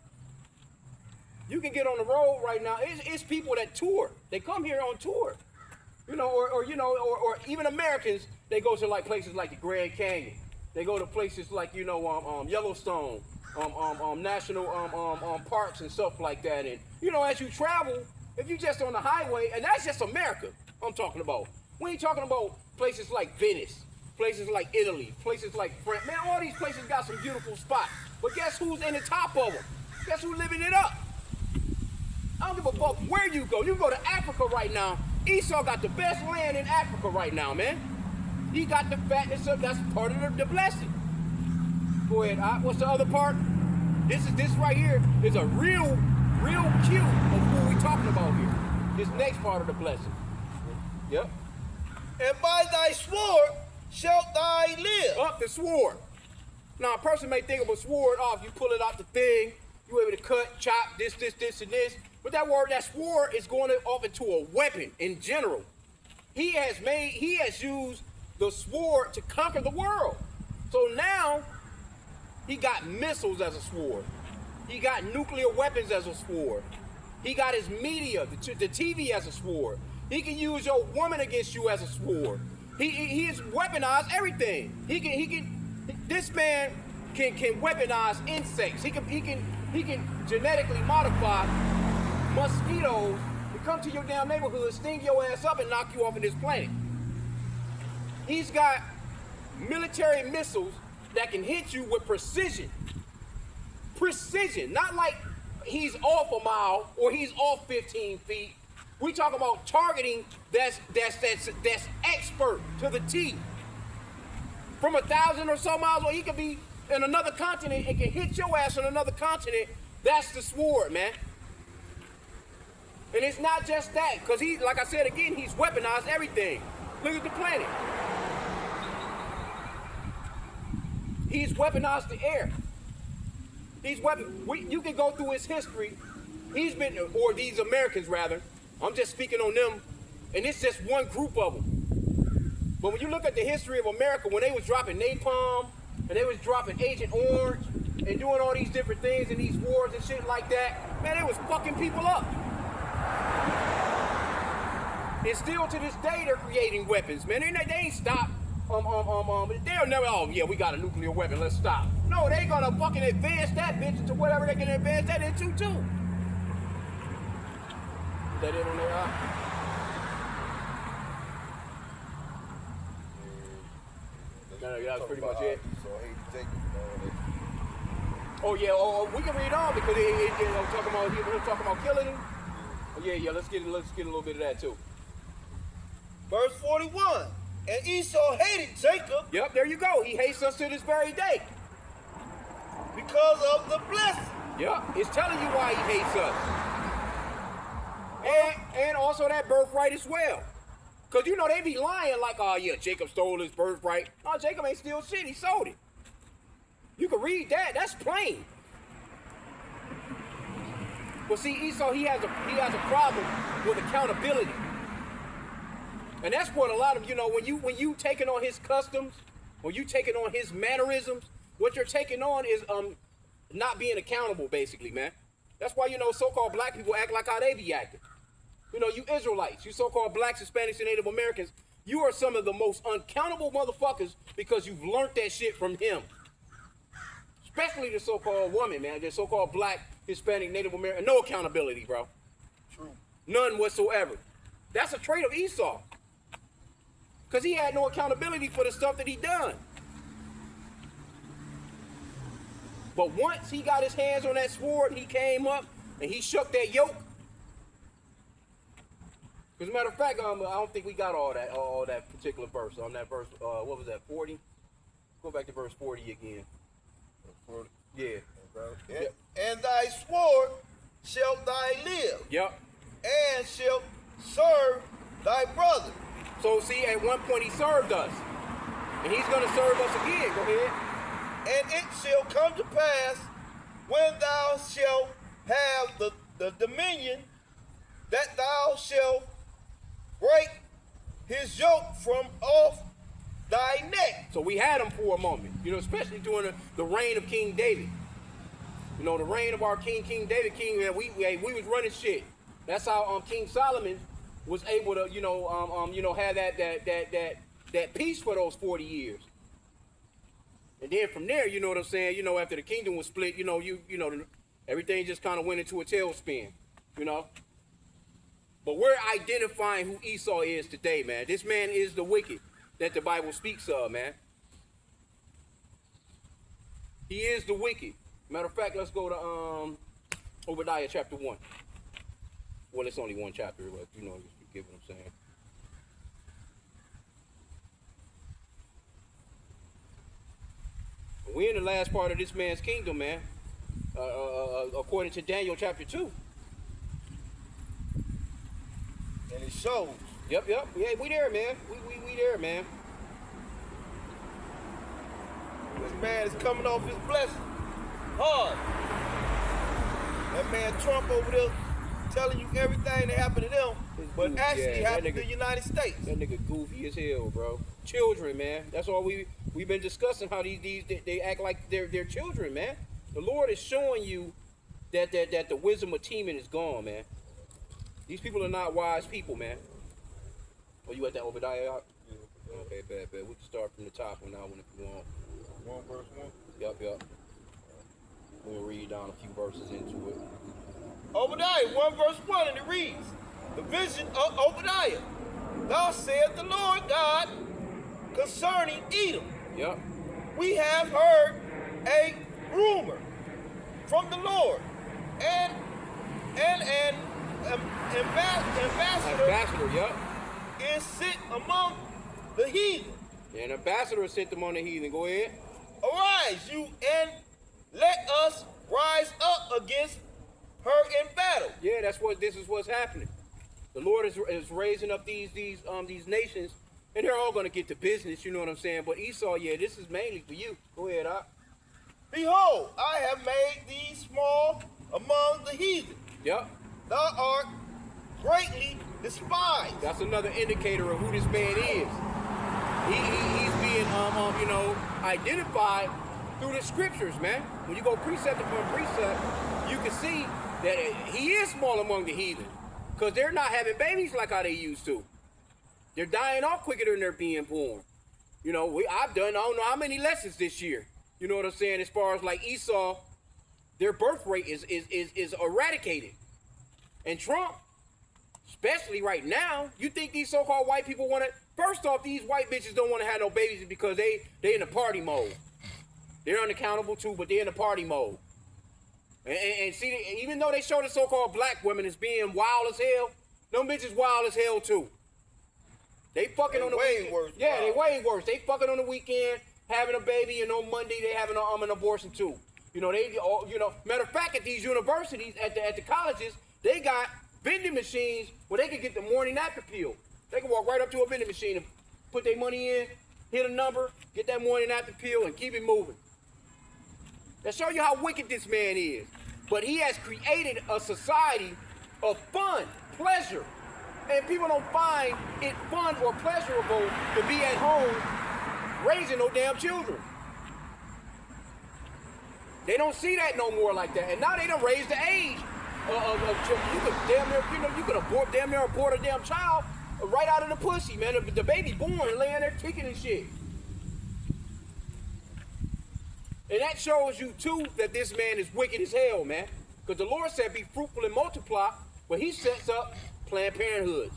A: You can get on the road right now. It's people that tour. They come here on tour. You know, or even Americans, they go to like places like the Grand Canyon. They go to places like, Yellowstone, national parks and stuff like that. And, as you travel, if you just on the highway, and that's just America I'm talking about. We ain't talking about places like Venice, places like Italy, places like France. Man, all these places got some beautiful spots. But guess who's in the top of them? Guess who's living it up? I don't give a fuck where you go. You can go to Africa right now. Esau got the best land in Africa right now, man. He got the fatness of, that's part of the blessing. Go ahead, what's the other part? This right here is a real cue of who we talking about here. This next part of the blessing. Yep.
B: And by thy sword shalt thou live.
A: Up the sword. Now, a person may think of a sword, you pull it out the thing, you able to cut, chop, this, and this. But that sword is going off into a weapon in general. He has used the sword to conquer the world. So now, he got missiles as a sword. He got nuclear weapons as a sword. He got his media, the TV as a sword. He can use your woman against you as a sword. He has weaponized everything. This man can weaponize insects. He can genetically modify mosquitoes to come to your damn neighborhood, sting your ass up, and knock you off of this planet. He's got military missiles that can hit you with precision. Precision, not like he's off a mile or he's off 15 feet. We talk about targeting that's expert to the T. From 1,000 or so miles, or he could be in another continent and can hit your ass on another continent. That's the sword, man. And it's not just that, because like I said again, he's weaponized everything. Look at the planet. He's weaponized the air. You can go through his history. Or these Americans rather. I'm just speaking on them, and it's just one group of them. But when you look at the history of America, when they was dropping napalm, and they was dropping Agent Orange, and doing all these different things in these wars and shit like that, man, they was fucking people up. And still to this day, they're creating weapons, man. They ain't stopped. They'll never, we got a nuclear weapon, let's stop. No, they gonna fucking advance that bitch into whatever they can advance that into, too. Is that it on there? No, that was pretty much it. Oh, yeah, we can read on because talking about killing him. Oh, yeah, let's get a little bit of that, too.
B: Verse 41. And Esau hated Jacob.
A: Yep, there you go. He hates us to this very day.
B: Because of the blessing.
A: Yep, it's telling you why he hates us. And also that birthright as well. Because, they be lying like, Jacob stole his birthright. No, Jacob ain't steal shit. He sold it. You can read that. That's plain. Well, see, Esau, he has a problem with accountability. And that's what a lot of, when you taking on his customs, when you taking on his mannerisms, what you're taking on is not being accountable, basically, man. That's why, so-called black people act like how they be acting. You know, you Israelites, you so-called blacks, Hispanics, and Native Americans, you are some of the most uncountable motherfuckers because you've learned that shit from him. Especially the so-called woman, man. The so-called black, Hispanic, Native American. No accountability, bro.
B: True.
A: None whatsoever. That's a trait of Esau. Because he had no accountability for the stuff that he done. But once he got his hands on that sword, he came up and he shook that yoke. As a matter of fact, I don't think we got all that particular verse. On that verse, what was that, 40? Go back to verse 40 again. 40? Yeah.
B: Yep. And thy sword shalt thou live.
A: Yep.
B: And shalt serve thy brother.
A: So see, at one point he served us. And he's going to serve us again. Go ahead.
B: And it shall come to pass when thou shalt have the dominion that thou shalt break his yoke from off thy neck.
A: So we had him for a moment, you know, especially during the reign of King David. You know, the reign of our King David, we was running shit. That's how King Solomon was able to, have that peace for those 40 years. And then from there, you know what I'm saying, you know, after the kingdom was split, everything just kind of went into a tailspin, you know. But we're identifying who Esau is today, man. This man is the wicked that the Bible speaks of, man. He is the wicked. Matter of fact, let's go to Obadiah chapter 1. Well, it's only one chapter, but you know, you get what I'm saying. We're in the last part of this man's kingdom, man. According to Daniel chapter 2.
B: And it shows.
A: Yep. Yeah, we there, man. We there, man.
B: This man is coming off his blessing hard. That man Trump over there telling you everything that happened to them, but actually happened to the United States.
A: That nigga goofy as hell, bro. Children, man. That's all we've been discussing, how they act like they're children, man. The Lord is showing you that the wisdom of teaming is gone, man. These people are not wise people, man. Oh, you at that Obadiah? Yeah. Okay, bad. We can start from the top one now if you want.
B: 1 verse 1?
A: Yep. We'll read down a few verses into it.
B: Obadiah 1 verse 1, and it reads, the vision of Obadiah. Thus saith the Lord God concerning Edom.
A: Yep. We
B: have heard a rumor from the Lord, and an ambassador,
A: yep,
B: is sent among the heathen.
A: Yeah, an ambassador is sent among the heathen. Go ahead.
B: Arise, you, and let us rise up against her in battle.
A: Yeah, this is what's happening. The Lord is raising up these nations, and they're all going to get to business, you know what I'm saying? But Esau, yeah, this is mainly for you. Go ahead, Op.
B: Behold, I have made thee small among the heathen.
A: Yep.
B: Thou art greatly despised.
A: That's another indicator of who this man is. He's being identified through the scriptures, man. When you go precept upon precept, you can see that he is small among the heathen, because they're not having babies like how they used to. They're dying off quicker than they're being born. You know, I've done I don't know how many lessons this year. You know what I'm saying? As far as like Esau, their birth rate is eradicated. And Trump, especially right now, you think these so-called white people want to... First off, these white bitches don't want to have no babies because they in the party mode. They're unaccountable too, but they're in the party mode. And see, even though they show the so-called black women as being wild as hell, them bitches wild as hell too. They fucking on the weekend.
B: Worse.
A: Yeah, they way worse. They fucking on the weekend, having a baby, and on Monday they having an abortion too. You know, matter of fact, at these universities, at the colleges, they got vending machines where they can get the morning after pill. They can walk right up to a vending machine and put their money in, hit a number, get that morning after pill, and keep it moving. That show you how wicked this man is. But he has created a society of fun, pleasure. And people don't find it fun or pleasurable to be at home raising no damn children. They don't see that no more like that. And now they done raised the age You could damn near, you could damn near abort a damn child right out of the pussy, man. The baby born and laying there kicking and shit. And that shows you too that this man is wicked as hell, man. Because the Lord said, "Be fruitful and multiply," but He sets up Planned Parenthoods.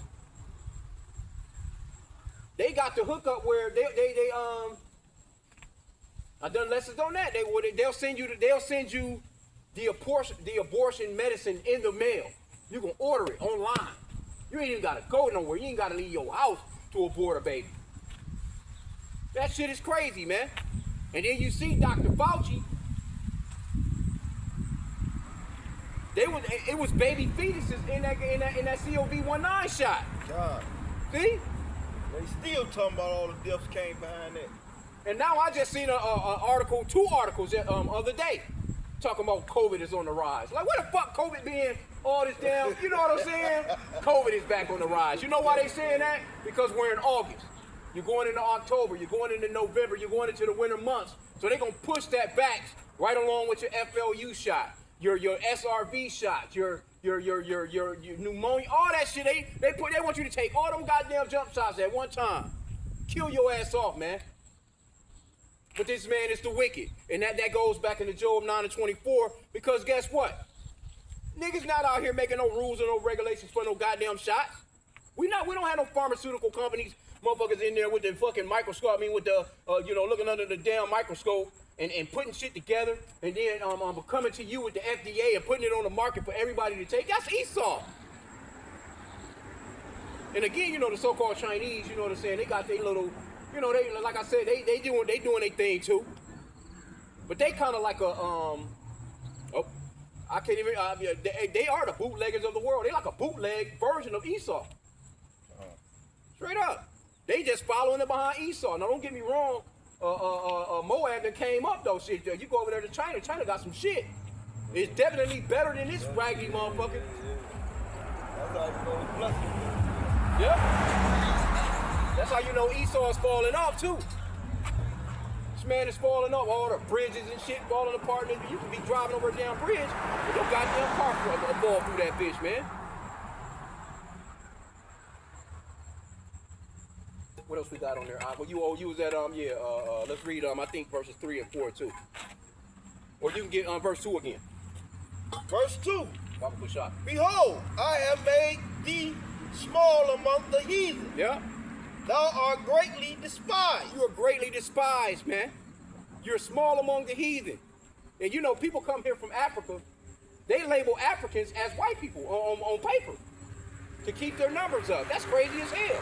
A: They got the hookup where I done lessons on that. They'll send you the abortion medicine in the mail. You can order it online. You ain't even gotta go nowhere. You ain't gotta leave your house to abort a baby. That shit is crazy, man. And then you see Dr. Fauci. It was baby fetuses in that COVID-19 shot.
B: God.
A: See?
B: They still talking about all the deaths came behind that.
A: And now I just seen two articles the other day talking about COVID is on the rise. Like, what the fuck COVID being all this damn, you know what I'm saying? COVID is back on the rise. You know why they saying that? Because we're in August. You're going into October, you're going into November, you're going into the winter months. So they're gonna push that back right along with your FLU shot, your SRV shot, your pneumonia, all that shit. They want you to take all them goddamn jump shots at one time. Kill your ass off, man. But this man is the wicked. And that goes back into Job 9:24, because guess what? Niggas not out here making no rules or no regulations for no goddamn shots. We don't have no pharmaceutical companies, motherfuckers in there with the fucking microscope, with the, looking under the damn microscope and putting shit together and then coming to you with the FDA and putting it on the market for everybody to take. That's Esau. And again, the so-called Chinese, you know what I'm saying, they got their little, they, like I said, they doing their thing too. But they kind of like I can't even, they are the bootleggers of the world. They like a bootleg version of Esau. Straight up. They just following it behind Esau. Now, don't get me wrong. Moab that came up, though, shit. You go over there to China. China got some shit. It's definitely better than this raggedy motherfucker.
B: That's how you know it's blessed.
A: Yep. That's how you know Esau is falling off, too. This man is falling off. All the bridges and shit falling apart. You can be driving over a damn bridge with your goddamn car fall through that bitch, man. What else we got on there? Well, you was at let's read I think verses 3 and 4 too. Or you can get verse 2 again.
B: Verse 2.
A: Shot.
B: Behold, I have made thee small among the heathen.
A: Yeah.
B: Thou art greatly despised.
A: You are greatly despised, man. You're small among the heathen. And people come here from Africa, they label Africans as white people on paper to keep their numbers up. That's crazy as hell.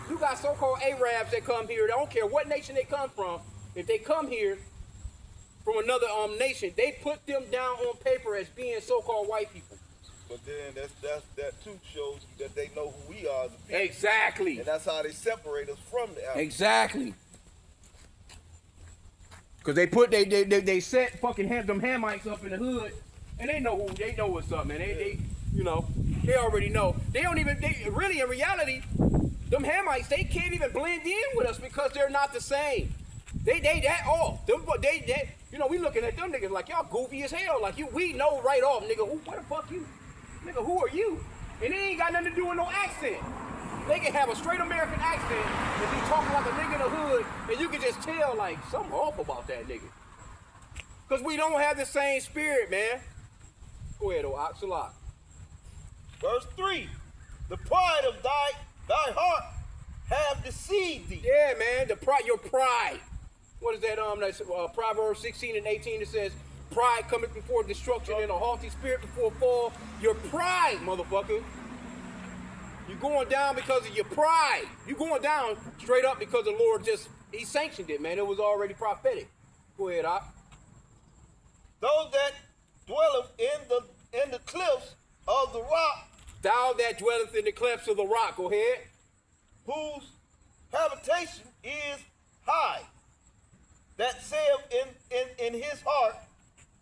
A: You got so-called Arabs that come here. They don't care what nation they come from. If they come here from another nation, they put them down on paper as being so-called white people.
B: But then that too shows you that they know who we are as a people.
A: Exactly.
B: And that's how they separate us from the Africans.
A: Exactly. Because they set fucking them Hamites up in the hood, and they know what's up, man. They already know. Really in reality, them Hamites, they can't even blend in with us because they're not the same. They that off. We looking at them niggas like y'all goofy as hell. Like we know right off, nigga. What the fuck you? Nigga, who are you? And they ain't got nothing to do with no accent. They can have a straight American accent and be talking like a nigga in the hood, and you can just tell like something off about that nigga. Cause we don't have the same spirit, man. Go ahead, Oxalot.
B: Verse 3. The pride of thy heart have deceived thee.
A: Yeah, man, your pride. What is that? That's Proverbs 16 and 18. It says, "Pride cometh before destruction, and a haughty spirit before fall." Your pride, motherfucker. You're going down because of your pride. You're going down straight up because the Lord He sanctioned it, man. It was already prophetic. Go ahead, Op.
B: Those that dwelleth in the cliffs of the rock.
A: Thou that dwelleth in the clefts of the rock. Go ahead.
B: Whose habitation is high. That saith in his heart,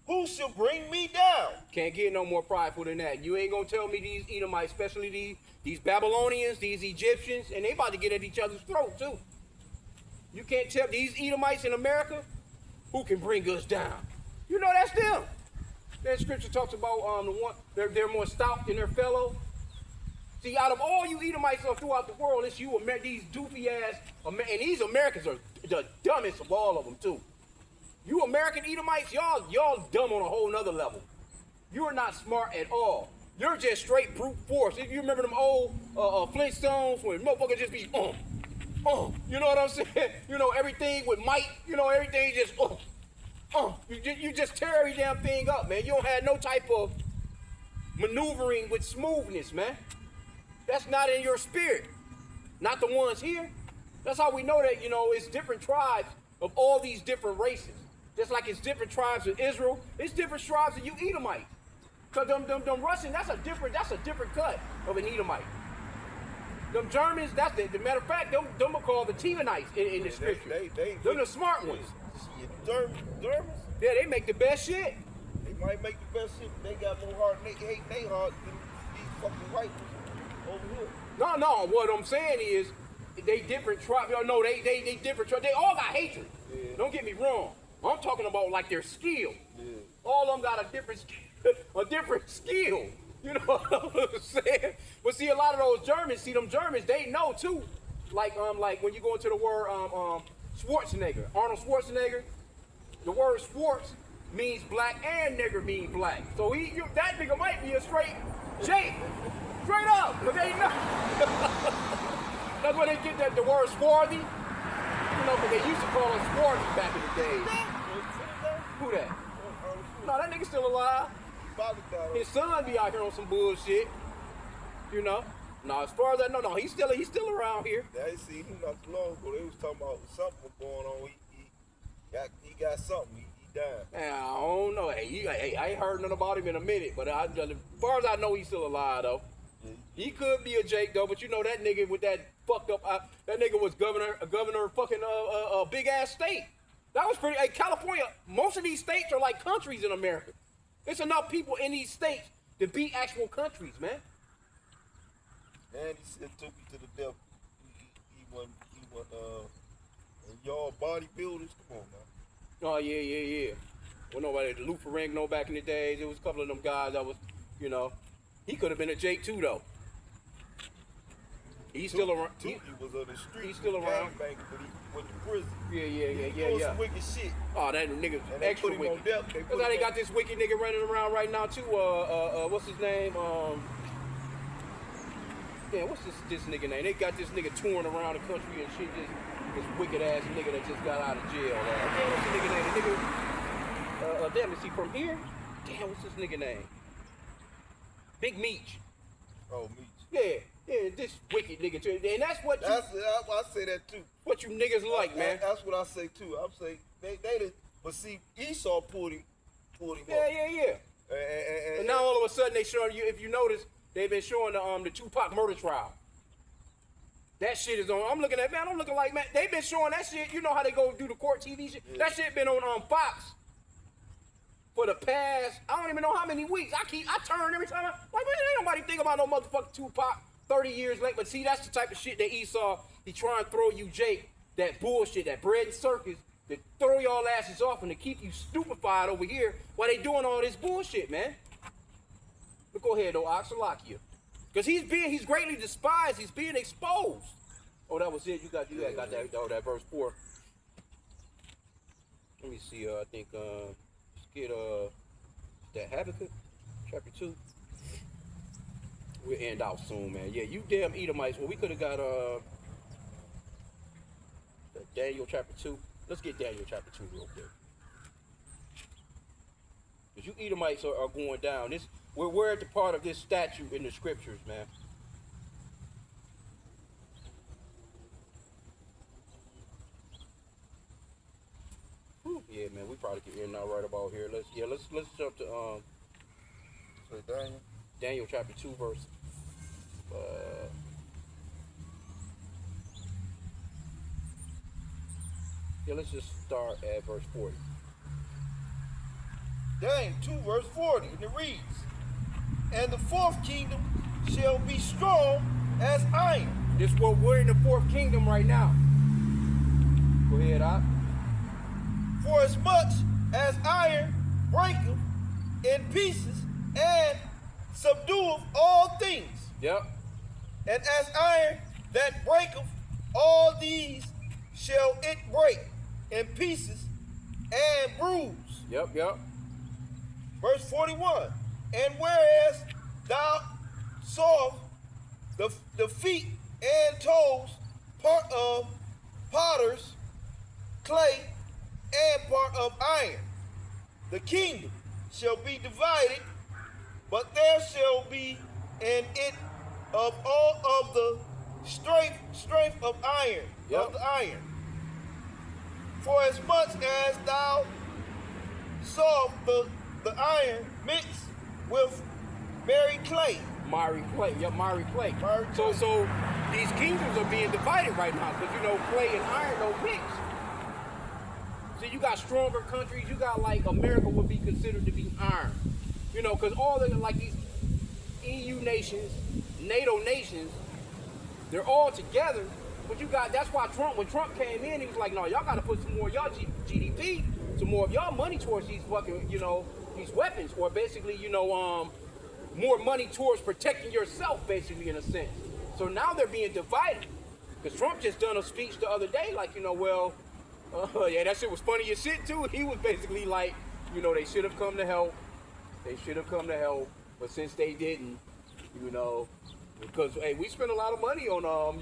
B: who shall bring me down? Can't
A: get no more prideful than that. You ain't gonna tell me these Edomites, especially these Babylonians, these Egyptians, and they about to get at each other's throat too. You can't tell these Edomites in America who can bring us down. You know that's them. That scripture talks about the one they're more stout than their fellow. See, out of all you Edomites throughout the world, it's you, these doofy ass, and these Americans are the dumbest of all of them too. You American Edomites, y'all dumb on a whole nother level. You're not smart at all. You're just straight brute force. If you remember them old Flintstones when motherfuckers just be you know what I'm saying? You know, everything with might, you know, everything just you just tear every damn thing up, man. You don't have no type of maneuvering with smoothness, man. That's not in your spirit. Not the ones here. That's how we know that, you know, it's different tribes of all these different races. Just like it's different tribes of Israel, it's different tribes of you Edomites. Cause them Russians, that's a different cut of an Edomite. Them Germans, that's the matter of fact, them are called the Temanites in the scripture. Them the smart ones.
B: Germans?
A: Yeah, they make the best shit.
B: They might make the best shit, but they got more heart and they hate they heart than these fucking white ones over here.
A: No, what I'm saying is, they different tribes. No, they different tribes. They all got hatred. Yeah. Don't get me wrong. I'm talking about like their skill. Yeah. All of them got a different skill. You know what I'm saying? But see, a lot of those Germans, them Germans, they know too. Like when you go into the word Schwarzenegger, Arnold Schwarzenegger, the word Schwartz means black and nigger mean black. So that nigga might be a straight Jake. Straight up, but they know. That's where they get the word swarthy. You know, because they used to call us swarthy back in the day. Who that? No, that nigga still alive. His son be out here on some bullshit. You know? No, as far as I know, no, he's still around here.
B: Yeah, I see him not too long ago. They was talking about something was going on. He got something. He died.
A: Man, I don't know. Hey, I ain't heard nothing about him in a minute, but as far as I know, he's still alive though. He could be a Jake though, but you know that nigga with that fucked up. That nigga was governor of fucking a big ass state. That was pretty. Hey, California. Most of these states are like countries in America. There's enough people in these states to be actual countries, man.
B: And he said took me to the devil. He wasn't. And y'all bodybuilders, come on, man.
A: Oh yeah. Well, nobody the Luther Ring know back in the days. There was a couple of them guys that was, you know. He could have been a Jake too, though. He's still around.
B: He was on the street.
A: He's still around.
B: But he went to prison.
A: Yeah.
B: Some wicked shit.
A: Oh, that nigga's extra wicked. That's how they got this wicked nigga running around right now too. What's his name? What's this nigga name? They got this nigga touring around the country and shit. This wicked ass nigga that just got out of jail. What's the nigga name? The nigga. Damn, is he from here? Damn, what's this nigga name? Big Meech.
B: Oh, Meech.
A: Yeah, this wicked nigga too. And that's what
B: I say that too.
A: What you niggas like, man.
B: That's what I say too. I'm saying they but see, Esau pulled him up.
A: Yeah. And now all of a sudden they showing you, if you notice, they've been showing the Tupac murder trial. That shit is on. I'm looking like, man, they've been showing that shit. You know how they go do the court TV shit? Yeah. That shit been on Fox. For the past, I don't even know how many weeks. I turn every time. Like, man, ain't nobody think about no motherfucking Tupac 30 years late. But see, that's the type of shit that Esau, he try and throw you, Jake, that bullshit, that bread and circus, to throw y'all asses off and to keep you stupefied over here while they doing all this bullshit, man. But go ahead, though, Oxalakia. Because he's greatly despised. He's being exposed. Oh, that was it. You got that verse 4. Let me see. I think, get that Habakkuk chapter 2. We'll end out soon, man. Yeah, you damn Edomites. Well, we could have got Daniel chapter 2. Let's get Daniel chapter 2 real quick. Because you Edomites are going down. We're at the part of this statute in the scriptures, man. Yeah, man, we probably can end now right about here. Let's jump to Daniel chapter 2 verse let's just start at verse 40.
B: Daniel 2 verse 40, and it reads, and the fourth kingdom shall be strong as iron.
A: We're in the fourth kingdom right now. Go ahead, Op.
B: For as much as iron breaketh in pieces and subdueth all things.
A: Yep.
B: And as iron that breaketh, all these shall it break in pieces and bruise.
A: Yep. Yep.
B: Verse 41. And whereas thou sawest the feet and toes, part of potter's clay and part of iron, the kingdom shall be divided, but there shall be in it of all of the strength of iron,
A: Yep.
B: of the iron. For as much as thou saw the iron mixed with miry clay.
A: Miry clay. Yep. Miry clay.
B: Miry
A: So
B: clay.
A: so these kingdoms are being divided right now because clay and iron don't mix. See, you got stronger countries. You got like America would be considered to be iron. Because all the like these EU nations, NATO nations, they're all together. But that's why when Trump came in, he was like, no, y'all got to put some more of y'all GDP, some more of y'all money towards these fucking, these weapons, or basically, more money towards protecting yourself, basically, in a sense. So now they're being divided. Because Trump just done a speech the other day, like, yeah, that shit was funny as shit, too. He was basically like, they should have come to help. They should have come to help. But since they didn't, because, hey, we spent a lot of money on, on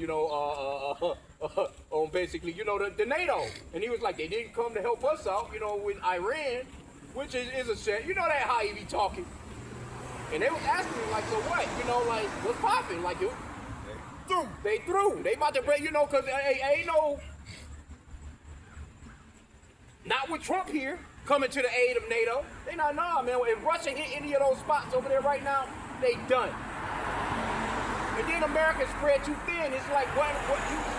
A: basically, the NATO. And he was like, they didn't come to help us out, with Iran, which is a shit. You know that how he be talking. And they was asking me, like, so what? Like, what's popping? Like, they threw. They about to break, because ain't no, not with Trump here, coming to the aid of NATO. They not, nah, man. If Russia hit any of those spots over there right now, they done. And then America spread too thin. It's like, what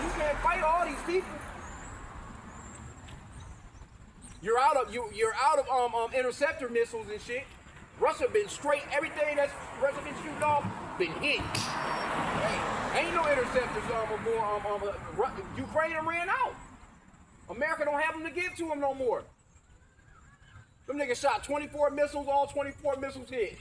A: you can't fight all these people. You're out of interceptor missiles and shit. Russia been straight. Everything that's Russia been shooting off been hit. Ain't no interceptors Ukraine ran out. America don't have them to give to them no more. Them niggas shot 24 missiles, all 24 missiles hit.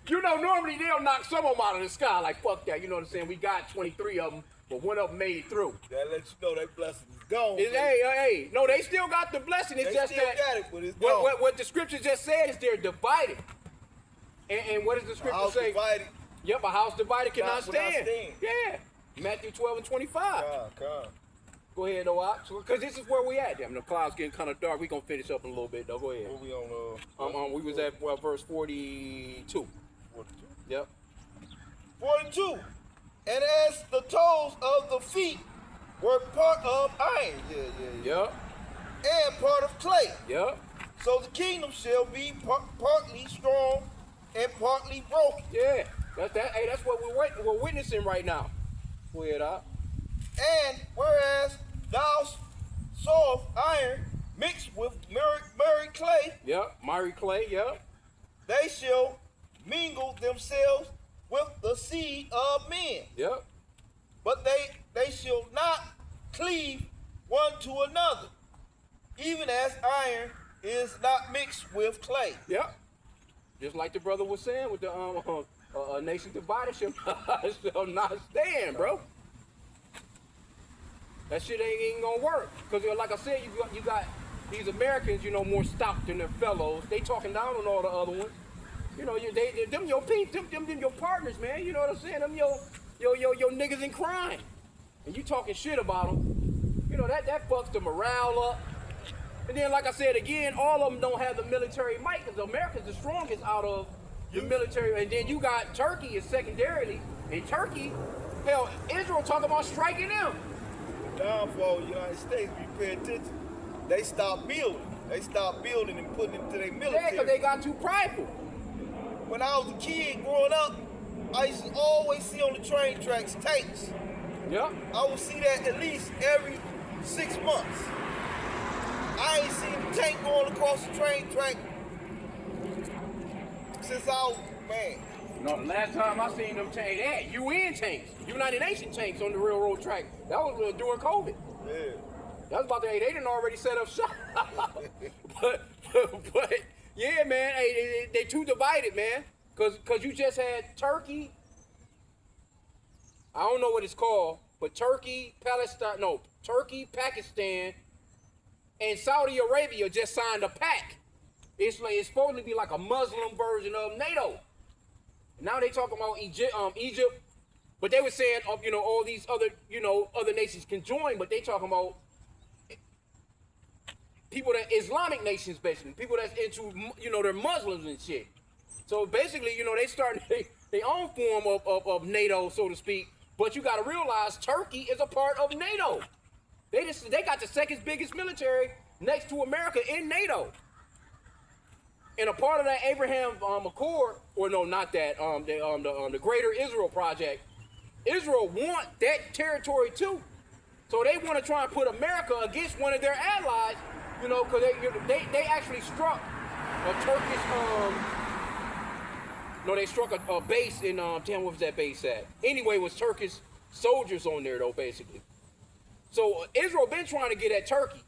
A: Normally they'll knock some of them out of the sky, like, fuck that, you know what I'm saying? We got 23 of them, but one of them made it through.
B: That lets you know that blessing is gone.
A: Hey, no, they still got the blessing. It's
B: they
A: just
B: still
A: that
B: got it, but it's gone.
A: what the scripture just said is they're divided. And what does the scripture say?
B: Divided.
A: Yep, a house divided cannot stand.
B: stand.
A: Yeah, Matthew 12 and 25.
B: Come.
A: Go ahead, though, because this is where we at. Damn, the clouds getting kind of dark. We gonna finish up in a little bit, though. Go ahead.
B: What we on?
A: We was at verse 42.
B: 42.
A: Yep.
B: 42. And as the toes of the feet were part of iron,
A: Yep.
B: and part of clay,
A: Yep.
B: so the kingdom shall be partly strong and partly broken.
A: Yeah. That's what we're witnessing right now. Go ahead, Op.
B: And whereas thou sawest iron mixed with miry clay,
A: Yep. Miry clay. Yep.
B: they shall mingle themselves with the seed of men.
A: Yep.
B: But they shall not cleave one to another, even as iron is not mixed with clay.
A: Yep. Just like the brother was saying with the a nation divided shall not stand, bro. That shit ain't gonna work. Because like I said, you got these Americans, more stocked than their fellows. They talking down on all the other ones. Them your peeps, them your partners, man. You know what I'm saying? Them your niggas in crime. And you talking shit about them. That fucks the morale up. And then, like I said again, all of them don't have the military might, because America's the strongest out of the military. And then you got Turkey is secondarily. And Turkey, hell, Israel talking about striking them.
B: The downfall of the United States, if you pay attention, they stopped building. They stopped building and putting into their military.
A: Yeah, because they got too prideful.
B: When I was a kid growing up, I used to always see on the train tracks tanks.
A: Yep.
B: I would see that at least every 6 months. I ain't seen a tank going across the train track since I was, man.
A: No, the last time I seen them tanks, they had UN tanks, United Nations tanks on the railroad track. That was during COVID.
B: Yeah.
A: That was about they didn't already set up shop. but Yeah, man. Hey, they too divided, man. Cause you just had Turkey. I don't know what it's called, but Turkey, Palestine, no, Turkey, Pakistan, and Saudi Arabia just signed a pact. It's supposed to be like a Muslim version of NATO. Now they talking about Egypt, but they were saying, all these other, other nations can join, but they talking about people that Islamic nations, basically, people that's into, they're Muslims and shit. So basically, they starting their own form of NATO, so to speak. But you got to realize Turkey is a part of NATO. They got the second biggest military next to America in NATO. And a part of that Abraham Accord, or no, not that, the Greater Israel Project, Israel want that territory too. So they want to try and put America against one of their allies, because they actually struck a Turkish, they struck a base in, what was that base at? Anyway, it was Turkish soldiers on there though, basically. So Israel been trying to get at Turkey.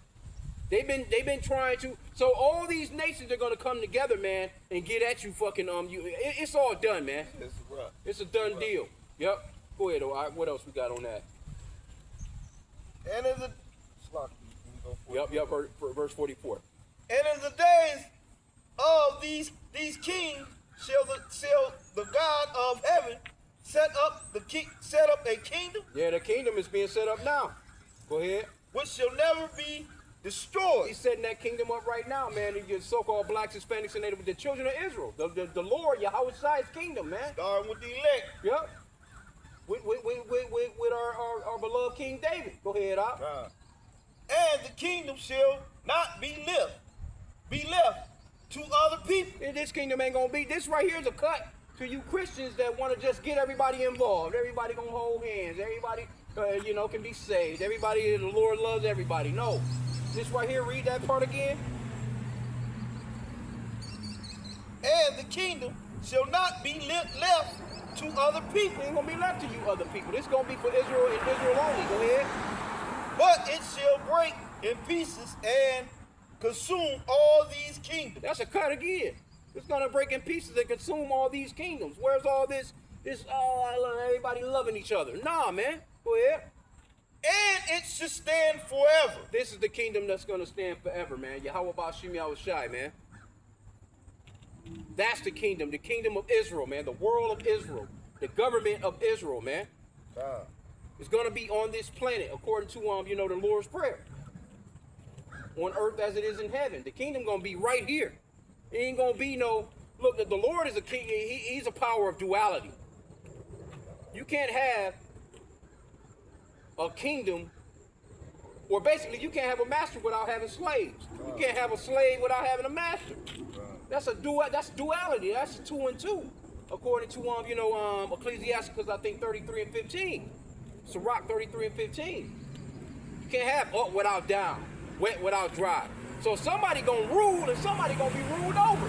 A: They've been trying to. So all these nations are gonna come together, man, and get at you, fucking it's all done, man. It's a done deal. Yep. Go ahead. All right, what else we got on that?
B: And in the
A: Yep. Verse 44.
B: And in the days of these kings shall the God of heaven set up a kingdom.
A: Yeah, the kingdom is being set up now. Go ahead.
B: Which shall never be destroyed.
A: He's setting that kingdom up right now, man. Your so-called blacks, Hispanics, and Native, the children of Israel. The Lord, Yahweh's kingdom, man.
B: Starting with the elect.
A: Yep. With our beloved King David. Go ahead, Op.
B: And the kingdom shall not be left to other people.
A: And this kingdom ain't gonna be. This right here is a cut to you Christians that want to just get everybody involved. Everybody gonna hold hands. Everybody, can be saved. Everybody, the Lord loves everybody. No. This right here, read that part again.
B: And the kingdom shall not be left to other people.
A: It ain't gonna be left to you other people. This gonna be for Israel and Israel only. Go ahead.
B: But it shall break in pieces and consume all these kingdoms.
A: That's a cut again. It's gonna break in pieces and consume all these kingdoms. Where's all this everybody loving each other? Nah, man. Go ahead.
B: And it should stand forever.
A: This is the kingdom that's gonna stand forever, man. Yahweh Bashim Yahushai, man. That's the kingdom of Israel, man. The world of Israel, the government of Israel, man. It's gonna be on this planet, according to the Lord's prayer. On earth as it is in heaven. The kingdom gonna be right here. It ain't gonna be no. Look, the Lord is a king. He's a power of duality. You can't have a kingdom, or basically you can't have a master without having slaves. You can't have a slave without having a master. That's duality. That's 2 and 2, according to Ecclesiasticus, I think 33 and 15. Sirach 33 and 15. You can't have up without down, wet without dry. So somebody gonna rule and somebody gonna be ruled over.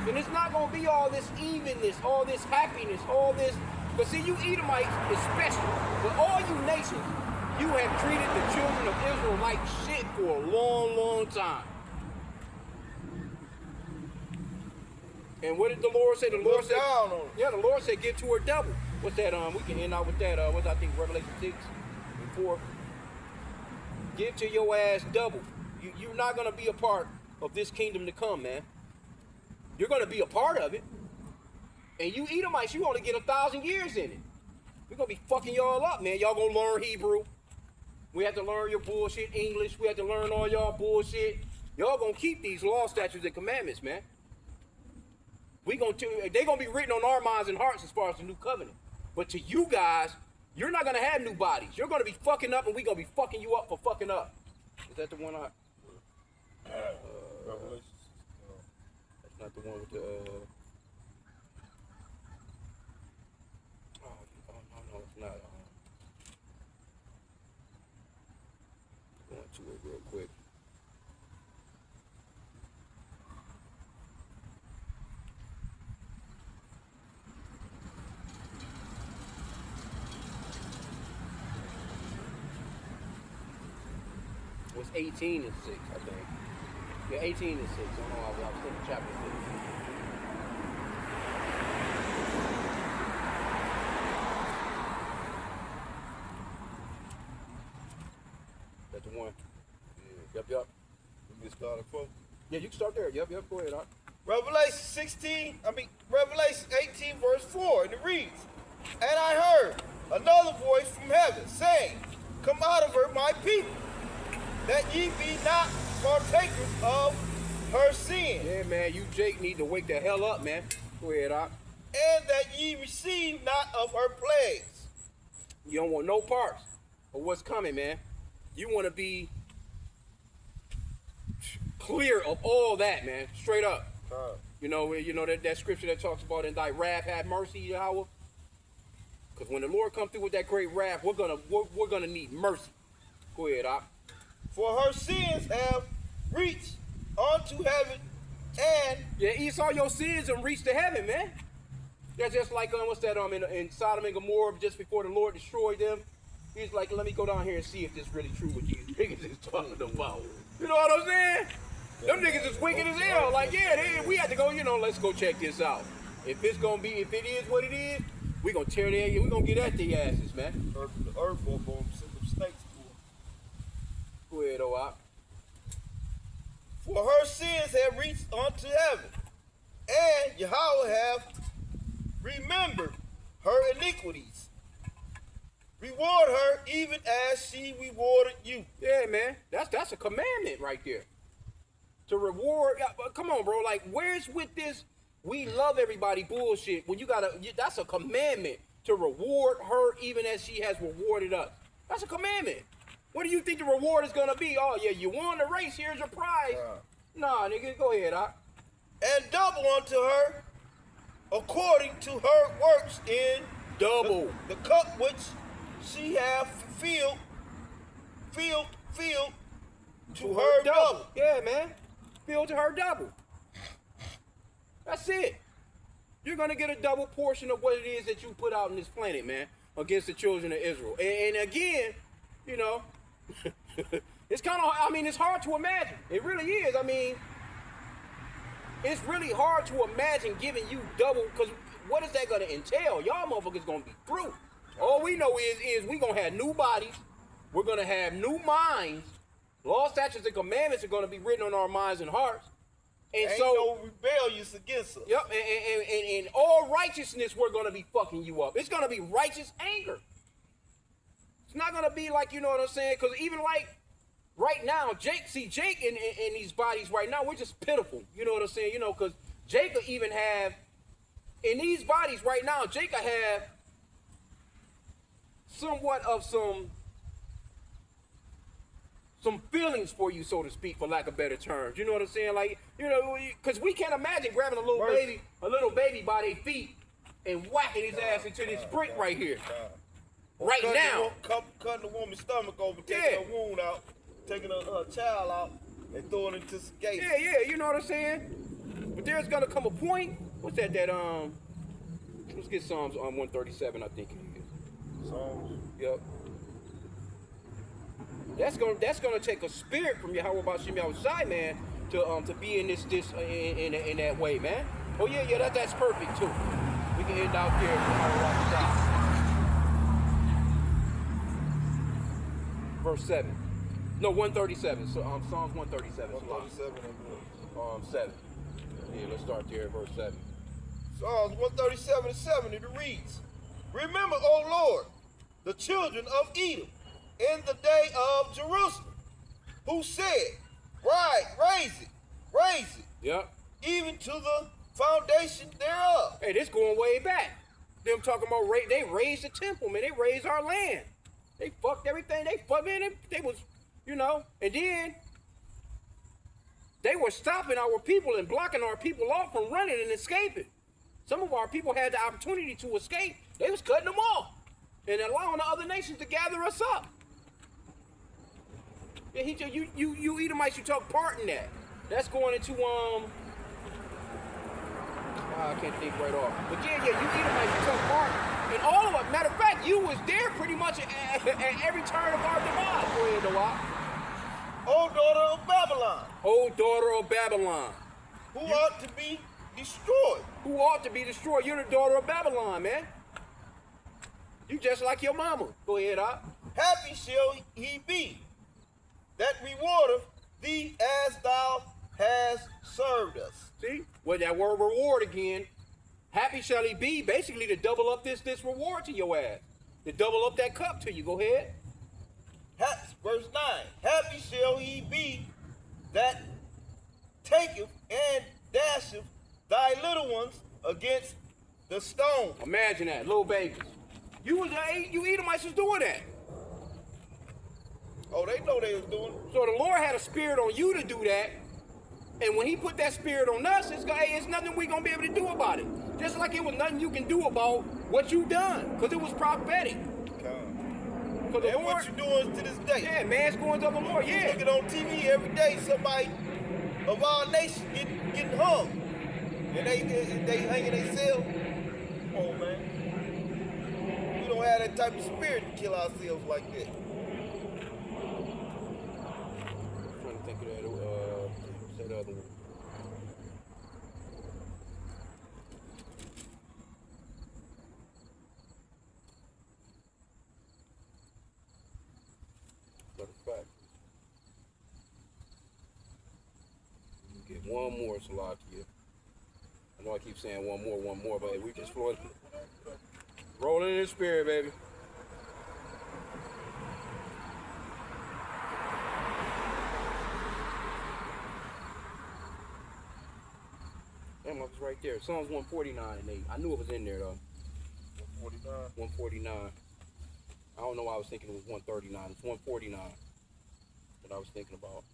A: And it's not gonna be all this evenness, all this happiness, all this. But see, you Edomites especially, but all you nations, you have treated the children of Israel like shit for a long, long time. And what did the Lord say? The Lord said, the Lord said, give to her double. What's that? We can end out with that. What's I think Revelation 6 and 4. Give to your ass double. You're not gonna be a part of this kingdom to come, man. You're gonna be a part of it. And you Edomites, you only get 1,000 years in it. We're gonna be fucking y'all up, man. Y'all gonna learn Hebrew. We have to learn your bullshit English. We have to learn all y'all bullshit. Y'all gonna keep these laws, statutes, and commandments, man. They're gonna be written on our minds and hearts as far as the new covenant. But to you guys, you're not gonna have new bodies. You're gonna be fucking up, and we're gonna be fucking you up for fucking up. Is that the one
B: Revelations.
A: That's not the one with the. No, it's not. Going to it real quick. It was 18 and 6, I think. Yeah, 18 and 6. I was thinking chapter 6. That's the one.
B: Yeah.
A: Yep.
B: We get started from.
A: Yeah, you can start there. Yep. Go ahead, Doc.
B: Revelation 18, verse 4, and it reads, "And I heard another voice from heaven, saying, Come out of her, my people, that ye be not partakers of her sin,
A: Yeah, man, you Jake need to wake the hell up, man. Go ahead, Doc.
B: and that ye receive not of her plagues."
A: You don't want no parts of what's coming, man. You want to be clear of all that, man. Straight up. You know that scripture that talks about in thy wrath have mercy, Yahweh. Because when the Lord comes through with that great wrath, we're gonna need mercy. Go ahead, Doc.
B: For her sins have reached unto heaven, and
A: Yeah, Esau, your sins and reached to heaven, man. That's just like what's that in Sodom and Gomorrah, just before the Lord destroyed them. He's like, let me go down here and see if this really true what you niggas is talking about. You know what I'm saying? Them niggas is wicked as hell. Like, yeah, we had to go, let's go check this out. If it is what it is, we gonna tear their, we gonna get at their asses, man.
B: the earth will go and send them snakes to her.
A: Go ahead, O.I.
B: For her sins have reached unto heaven, and Yahweh have remembered her iniquities. Reward her even as she rewarded you.
A: Yeah, man. That's a commandment right there. To reward, come on, bro. Like, where's with this we love everybody bullshit when that's a commandment to reward her even as she has rewarded us. That's a commandment. What do you think the reward is gonna be? Oh yeah, you won the race, here's your prize. Nah, nigga, go ahead,
B: And double unto her according to her works in
A: double
B: the cup which she hath filled to her double.
A: Yeah, man. Filled to her double. That's it. You're going to get a double portion of what it is that you put out on this planet, man, against the children of Israel. And again, it's kind of, it's hard to imagine. It really is. It's really hard to imagine giving you double, because what is that going to entail? Y'all motherfuckers going to be through. All we know is we going to have new bodies. We're going to have new minds. Law, statutes, and commandments are going to be written on our minds and hearts. And
B: ain't
A: so,
B: no rebellious against us.
A: Yep, and all righteousness, we're going to be fucking you up. It's going to be righteous anger. It's not going to be like, you know what I'm saying? Because even like right now, Jake in these bodies right now, we're just pitiful. You know what I'm saying? Because Jake will even have, in these bodies right now, Jake will have somewhat of some feelings for you, so to speak, for lack of better terms. You know what I'm saying? Like, because we can't imagine grabbing a little baby by their feet and whacking his ass into this brick right here. Right now.
B: Cutting the woman's stomach over, taking her wound out, taking her child out, and throwing it into some gates.
A: Yeah, you know what I'm saying? But there's gonna come a point, what's that, let's get Psalms 137, I think it is.
B: Psalms?
A: Yep. That's gonna take a spirit from Yahweh Bashim outside, man, to be in this in that way, man. Oh yeah, that's perfect too. We can end out there. Verse 7. No, 137. So Psalms 137.
B: 137
A: 7. Yeah, let's start there at verse 7.
B: Psalms 137 and 7, it reads, "Remember, O Lord, the children of Edom, in the day of Jerusalem, who said, raise it,
A: Yep.
B: even to the foundation thereof."
A: Hey, this going way back. Them talking about they raised the temple, man. They raised our land. They fucked everything. They was, and then they were stopping our people and blocking our people off from running and escaping. Some of our people had the opportunity to escape. They was cutting them off and allowing the other nations to gather us up. Yeah, you Edomites, you took part in that. That's going into I can't think right off. But yeah, you Edomites, you took part in all of it. Matter of fact, you was there pretty much at every turn of our demise. Go ahead, Noah.
B: O daughter of Babylon,
A: O daughter of Babylon,
B: who ought to be destroyed.
A: who ought to be destroyed. You're the daughter of Babylon, man. You just like your mama. Go ahead,
B: Happy shall he be that rewardeth thee as thou hast served us.
A: See? Well, that word reward again. Happy shall he be, basically to double up this reward to your ass. To double up that cup to you. Go ahead.
B: Verse 9. Happy shall he be that taketh and dasheth thy little ones against the stone.
A: Imagine that, little babies. You Edomites was doing that.
B: Oh, they know they was doing it.
A: So the Lord had a spirit on you to do that. And when he put that spirit on us, it's nothing we gonna be able to do about it. Just like it was nothing you can do about what you done, because it was prophetic.
B: And
A: The Lord,
B: what you doing to this day?
A: yeah, man's going to the Lord,
B: You
A: yeah.
B: look it on TV every day, somebody of our nation getting hung. And they hanging themselves. Come on, man. We don't have that type of spirit to kill ourselves like that.
A: I'm trying to think of that, what's that other one? Get one more, Salakia. I know I keep saying one more, but we just floated. Rolling in the spirit, baby. Damn, it was right there. Psalms 149 and 8. I knew it was in there, though.
B: 149.
A: 149. I don't know why I was thinking it was 139. It's 149 that I was thinking about.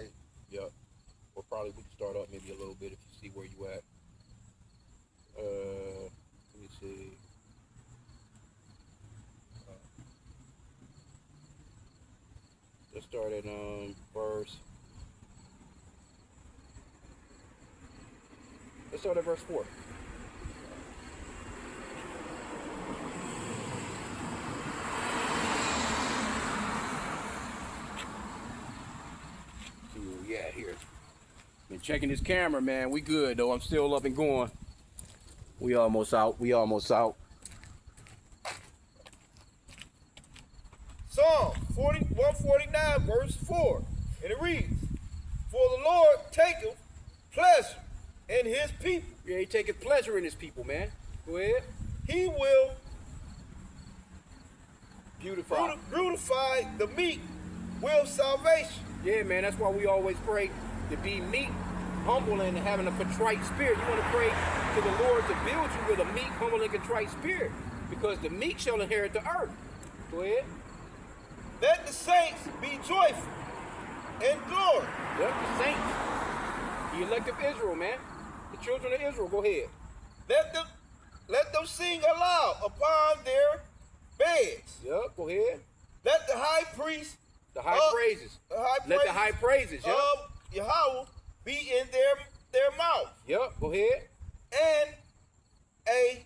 B: 8.
A: Yep. Or probably we can start up maybe a little bit if you see where you at. Let me see. Let's start at verse. Let's start at verse 4. See where we at here. Been checking this camera, man. We good though. I'm still up and going. We almost out.
B: Psalm 149, verse 4. And it reads, For the Lord taketh pleasure in his people.
A: Yeah, he taking pleasure in his people, man. Go ahead.
B: He will
A: Beautify.
B: beautify the meek with salvation.
A: Yeah, man. That's why we always pray to be meek, humble, and having a contrite spirit. You want to pray to the Lord to build you with a meek, humble, and contrite spirit, because the meek shall inherit the earth. Go ahead.
B: Let the saints be joyful and glory.
A: Yep, the saints. The elect of Israel, man. The children of Israel. Go ahead.
B: Let them sing aloud upon their beds.
A: Yep, go ahead.
B: Let the high priest
A: The high praises.
B: Let
A: the high praises, yep.
B: of Yahweh be in their mouth.
A: Yep, go ahead.
B: And a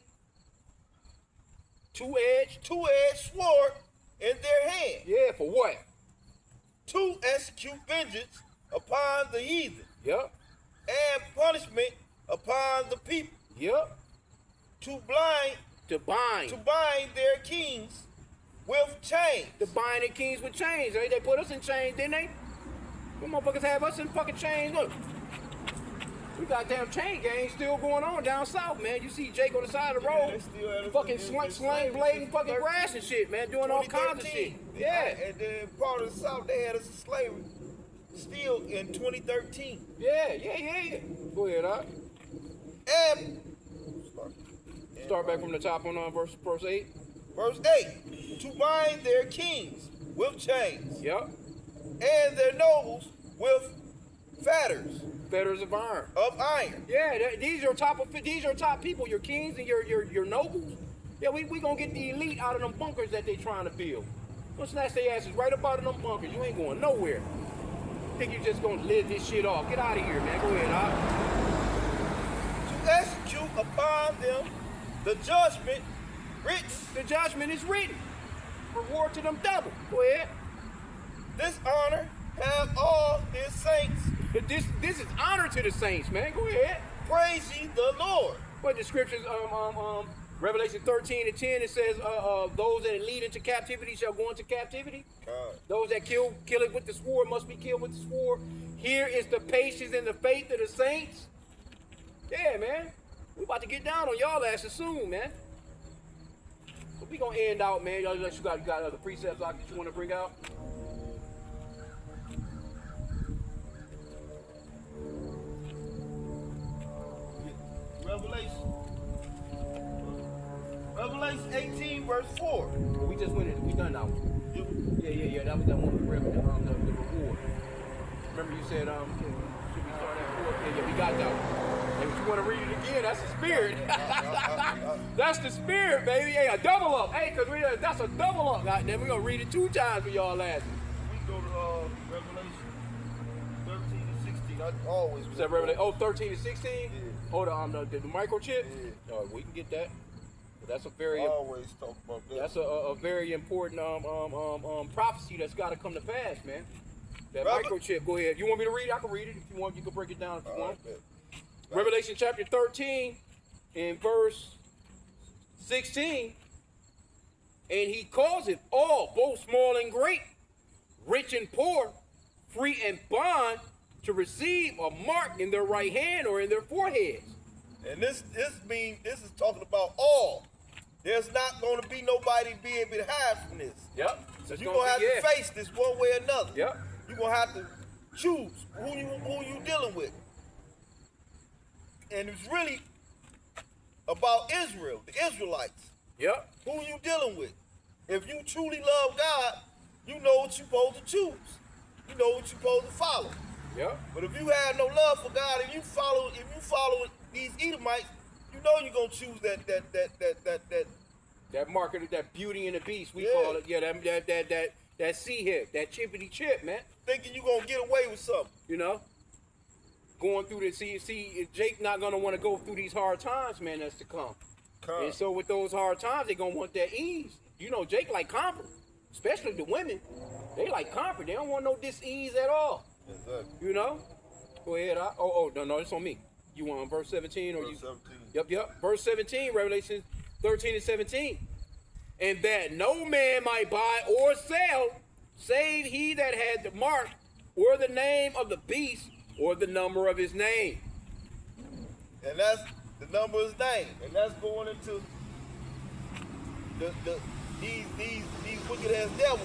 A: Two-edged.
B: sword in their hand,
A: Yeah, for what?
B: to execute vengeance upon the heathen,
A: Yep,
B: and punishment upon the people,
A: yep.
B: to
A: bind
B: bind their kings with chains.
A: The binding kings with chains. They put us in chains, didn't they? Them motherfuckers have us in fucking chains. Look. We got damn chain gangs still going on down south, man. You see Jake on the side of the road,
B: they still had us
A: fucking
B: in
A: slang blading fucking grass and shit, man, doing all kinds of shit.
B: 2013.
A: Yeah,
B: And then part of the South, they had us in slavery still in 2013.
A: yeah. Go ahead, huh?
B: And
A: Start back from the top on verse 8.
B: verse 8, to bind their kings with chains,
A: Yep.
B: and their nobles with fetters
A: Fetters of iron.
B: of iron.
A: Yeah, these are top people, your kings and your nobles. Yeah, we gonna get the elite out of them bunkers that they trying to build. Gonna snatch their asses right up out of them bunkers. You ain't going nowhere. Think you just gonna live this shit off. Get out of here, man. Go ahead, huh?
B: To execute upon them the judgment written.
A: The judgment is written. Reward to them double. Go ahead.
B: Dishonor have all his saints.
A: This is honor to the saints, man. Go ahead.
B: Praise ye the Lord.
A: But the scriptures, Revelation 13 and 10, it says, those that lead into captivity shall go into captivity.
B: God.
A: Those that kill it with the sword must be killed with the sword. Here is the patience and the faith of the saints. Yeah, man. We about to get down on y'all asses soon, man. So we gonna end out, man. Y'all, you got other precepts that you want to bring out?
B: Revelation 18, verse 4.
A: Well, we just went it. We done now. Yeah. That was that one with the reward. Remember you said, should we start at 4? Yeah, we got that one. And if you want to read it again, that's the spirit. That's the spirit, baby. Hey, a double up. Hey, because that's a double up. Then we're going to read it 2 times for y'all last.
B: We go to Revelation 13 and 16. I always.
A: Is that Revelation? 13 and 16?
B: Yeah.
A: Oh, the microchip?
B: Yeah.
A: We can get that. That's a very.
B: I always talk about that.
A: That's a very important prophecy that's got to come to pass, man. That microchip. Go ahead. You want me to read it? I can read it. If you want, you can break it down if you want. Revelation chapter 13 and verse 16. And he calls it all, both small and great, rich and poor, free and bond, to receive a mark in their right hand or in their foreheads.
B: And this is talking about all. There's not going to be nobody be able to hide from this.
A: Yep.
B: So you're going to have to face this one way or another.
A: Yep.
B: You're going to have to choose who you dealing with. And it's really about Israel, the Israelites.
A: Yep.
B: Who you dealing with. If you truly love God, you know what you're supposed to choose. You know what you're supposed to follow.
A: Yep.
B: But if you have no love for God and you follow these Edomites, you know you're gonna choose
A: that mark of that beauty and the beast, we
B: Yeah.
A: call it. Yeah, that sea hip, that chippity chip, man.
B: thinking you're gonna get away with something.
A: You know? Going through this, see, Jake not gonna want to go through these hard times, man, that's to come. And so with those hard times, they gonna want that ease. You know, Jake like comfort, especially the women. They like comfort. They don't want no dis-ease at all.
B: Exactly.
A: You know? Go ahead. No, it's on me. You want verse 17 or
B: Verse
A: you?
B: 17.
A: Yep. Verse 17, Revelation 13 and 17. And that no man might buy or sell, save he that had the mark or the name of the beast or the number of his name.
B: And that's the number of his name. And that's going into these wicked ass devils.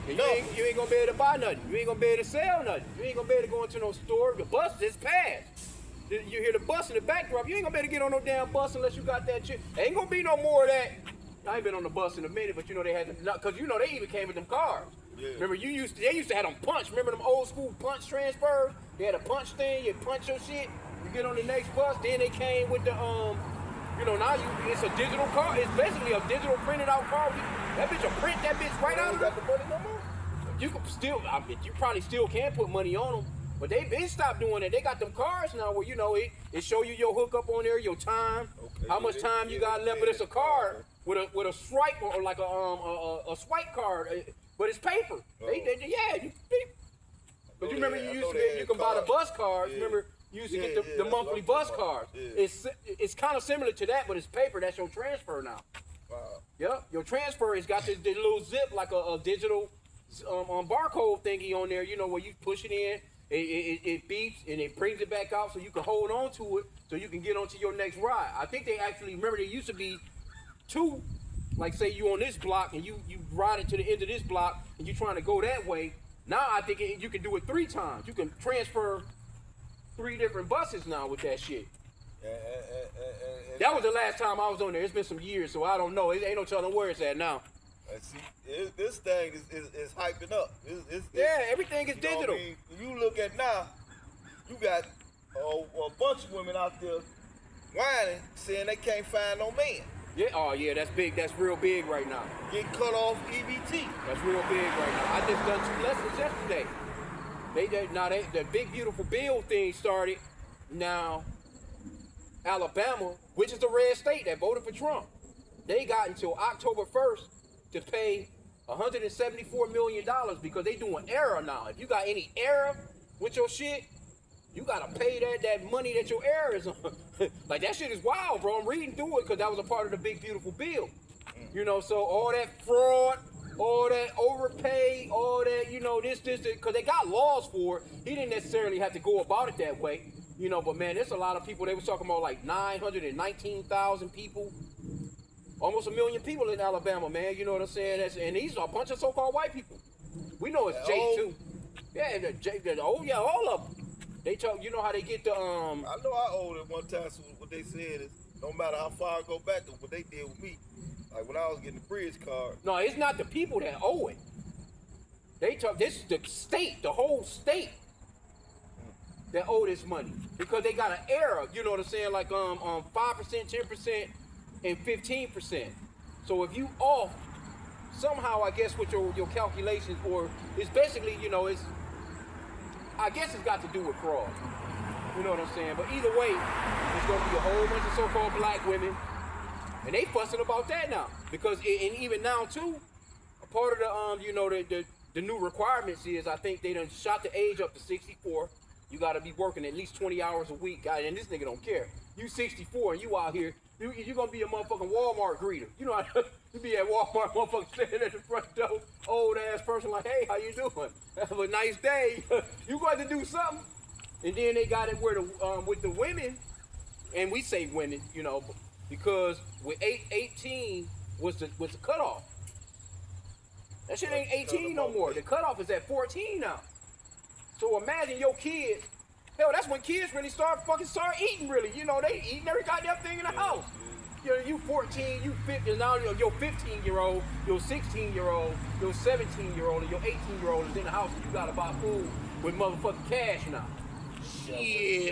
A: And you ain't gonna be able to buy nothing. You ain't gonna be able to sell nothing. You ain't gonna be able to go into no store. The bus just passed. You hear the bus in the backdrop. You ain't gonna be able to get on no damn bus unless you got that shit. Ain't gonna be no more of that. I ain't been on the bus in a minute, but you know they had because you know they even came with them cars.
B: Yeah.
A: Remember they used to have them punch. Remember them old school punch transfers? They had a punch thing. You punch your shit. You get on the next bus. Then they came with the now it's a digital car. It's basically a digital printed out car. That bitch will print that bitch right out of
B: got the money no more.
A: You can still, you probably still can put money on them, but they stopped doing that. They got them cars now where it show you your hookup on there, your time, how much time you got left. But it's a card with a swipe or like a swipe card, but it's paper. But you remember you can buy the bus cards.
B: Yeah.
A: Remember you used to get the monthly bus cards.
B: Yeah.
A: It's kind of similar to that, but it's paper. That's your transfer now.
B: Wow.
A: Yep, your transfer has got the little zip like a digital barcode thingy on there, where you push it in, it beeps and it brings it back out so you can hold on to it so you can get onto your next ride. I think they actually, remember there used to be 2, like say you on this block and you ride it to the end of this block and you trying to go that way. Now I think you can do it 3 times. You can transfer 3 different buses now with that shit. That was the last time I was on there. It's been some years, so I don't know. It ain't no telling where it's at now.
B: See, this thing is hyping up.
A: Everything is digital.
B: I mean? You look at now, you got a bunch of women out there whining, saying they can't find no man.
A: Yeah, that's big. That's real big right now.
B: Getting cut off EBT.
A: That's real big right now. I just done 2 lessons yesterday. The big beautiful bill thing started. Now, Alabama, which is the red state that voted for Trump, they got until October 1st to pay $174 million because they doing error now. If you got any error with your shit, you gotta pay that money that your error is on. Like, that shit is wild, bro. I'm reading through it because that was a part of the big beautiful bill. You know, so all that fraud, all that overpay, all that, you know, this, because they got laws for it. He didn't necessarily have to go about it that way. You know, but man, there's a lot of people. They was talking about like 919,000 people. Almost 1 million people in Alabama, man. You know what I'm saying? And these are a bunch of so-called white people. We know it's Jay too. Yeah, all of them. They talk. You know how they get the
B: I know I owed it one time. So what they said is, no matter how far I go back, what they did with me, like when I was getting the bridge card.
A: No, it's not the people that owe it. They talk. This is the state, the whole state, that owe this money because they got an error. You know what I'm saying? Like 5%, 10%, and 15%. So if you off somehow, I guess with your calculations, or it's basically, you know, I guess it's got to do with fraud. You know what I'm saying? But either way, there's gonna be a whole bunch of so-called black women, and they fussing about that now because and even now too, a part of the you know, the new requirements is, I think they done shot the age up to 64. You got to be working at least 20 hours a week, guy. And this nigga don't care. You 64 and you out here, you gonna be a motherfucking Walmart greeter. You know, you be at Walmart, motherfucker standing at the front door, old ass person like, hey, how you doing? Have a nice day. You got to do something. And then they got it where with the women, and we say women, you know, because with 18 was the cutoff. That shit ain't 18 no more. The cutoff is at 14 now. So imagine your kids. Hell, that's when kids really start eating, really. You know, they eating every goddamn thing in the house. You know, you 14, you 15, now your 15-year-old, your 16-year-old, your 17-year-old, and your 18-year-old is in the house and you gotta buy food with motherfucking cash now. Shit.
B: You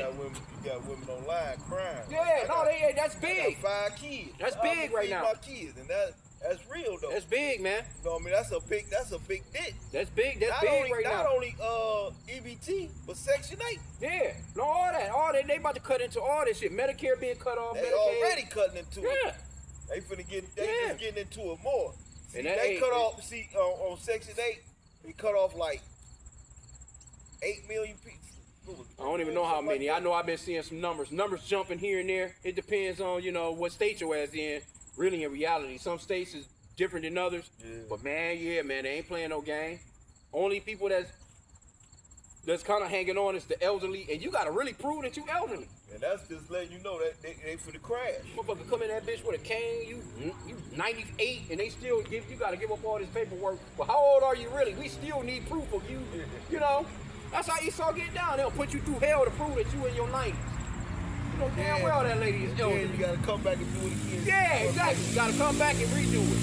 B: got women online crying.
A: Yeah, that's big.
B: I got 5 kids.
A: That's big right now.
B: My kids, and that's real though.
A: That's big, man.
B: You know what I mean? That's a big dick.
A: That's big. That's big right now.
B: Not only EBT, but Section 8.
A: Yeah. No, all that. They about to cut into all this shit. Medicare being cut off.
B: They
A: Medicaid.
B: already cutting into it.
A: Yeah.
B: They just getting into it more. See,
A: And
B: they cut off. See, on Section 8, they cut off like 8 million people.
A: I don't even know how many. I know I've been seeing some numbers. Numbers jumping here and there. It depends on, you know, what state your ass in. Really, in reality, some states is different than others. Yeah. But man, they ain't playing no game. Only people that's kind of hanging on is the elderly, and you gotta really prove that you elderly.
B: And that's just letting you know that they for the crash.
A: Motherfucker come in that bitch with a cane, you 98, and they still you gotta give up all this paperwork. But how old are you really? We still need proof of you. You know, that's how Esau get down. They'll put you through hell to prove that you in your 90s. You know damn well that lady is elderly.
B: You gotta come back and do it again.
A: Yeah, exactly. You gotta come back and redo it.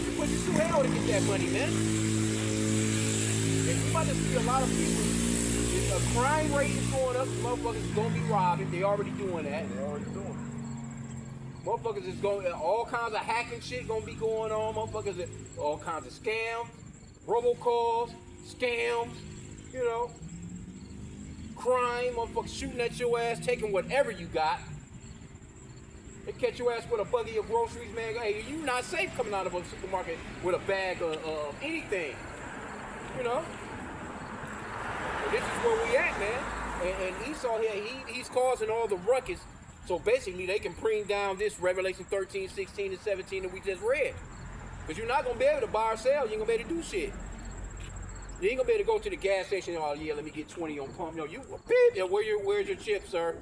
A: You put you through hell to get that money, man. And you about to see a lot of people. The crime rate is going up. Motherfuckers is gonna be robbing. They already doing that. Motherfuckers is going. All kinds of hacking shit gonna be going on. Motherfuckers, all kinds of scams, robocalls, scams. You know. Crime, motherfuckers shooting at your ass, taking whatever you got. They catch your ass with a buggy of groceries, man. Hey, you not safe coming out of a supermarket with a bag of anything. You know? So this is where we at, man. And Esau here, he's causing all the ruckus. So basically, they can bring down this Revelation 13, 16, and 17 that we just read. Because you're not going to be able to buy or sell. You ain't going to be able to do shit. You ain't gonna be able to go to the gas station. Oh yeah, let me get 20 on pump. No, you beep. Yeah, where's your chip, sir?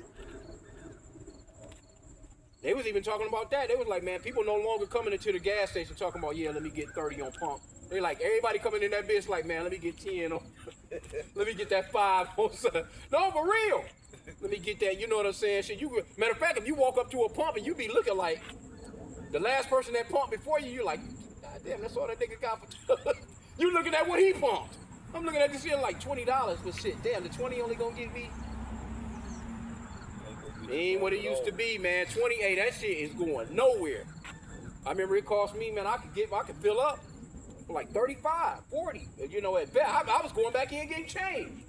A: They was even talking about that. They was like, man, people no longer coming into the gas station talking about, yeah, let me get 30 on pump. They like everybody coming in that bitch like, man, let me get 10 on. Let me get that 5 on. No, for real. Let me get that. You know what I'm saying? Shit, matter of fact, if you walk up to a pump and you be looking like the last person that pumped before you, you're like, God damn, that's all that nigga got for. You looking at what he pumped. I'm looking at this here like $20, but shit, damn, the 20 only gonna give me. Ain't what it used to be, man. 28, that shit is going nowhere. I remember it cost me, man, I could fill up for like 35, 40. You know, at best, I was going back in getting changed.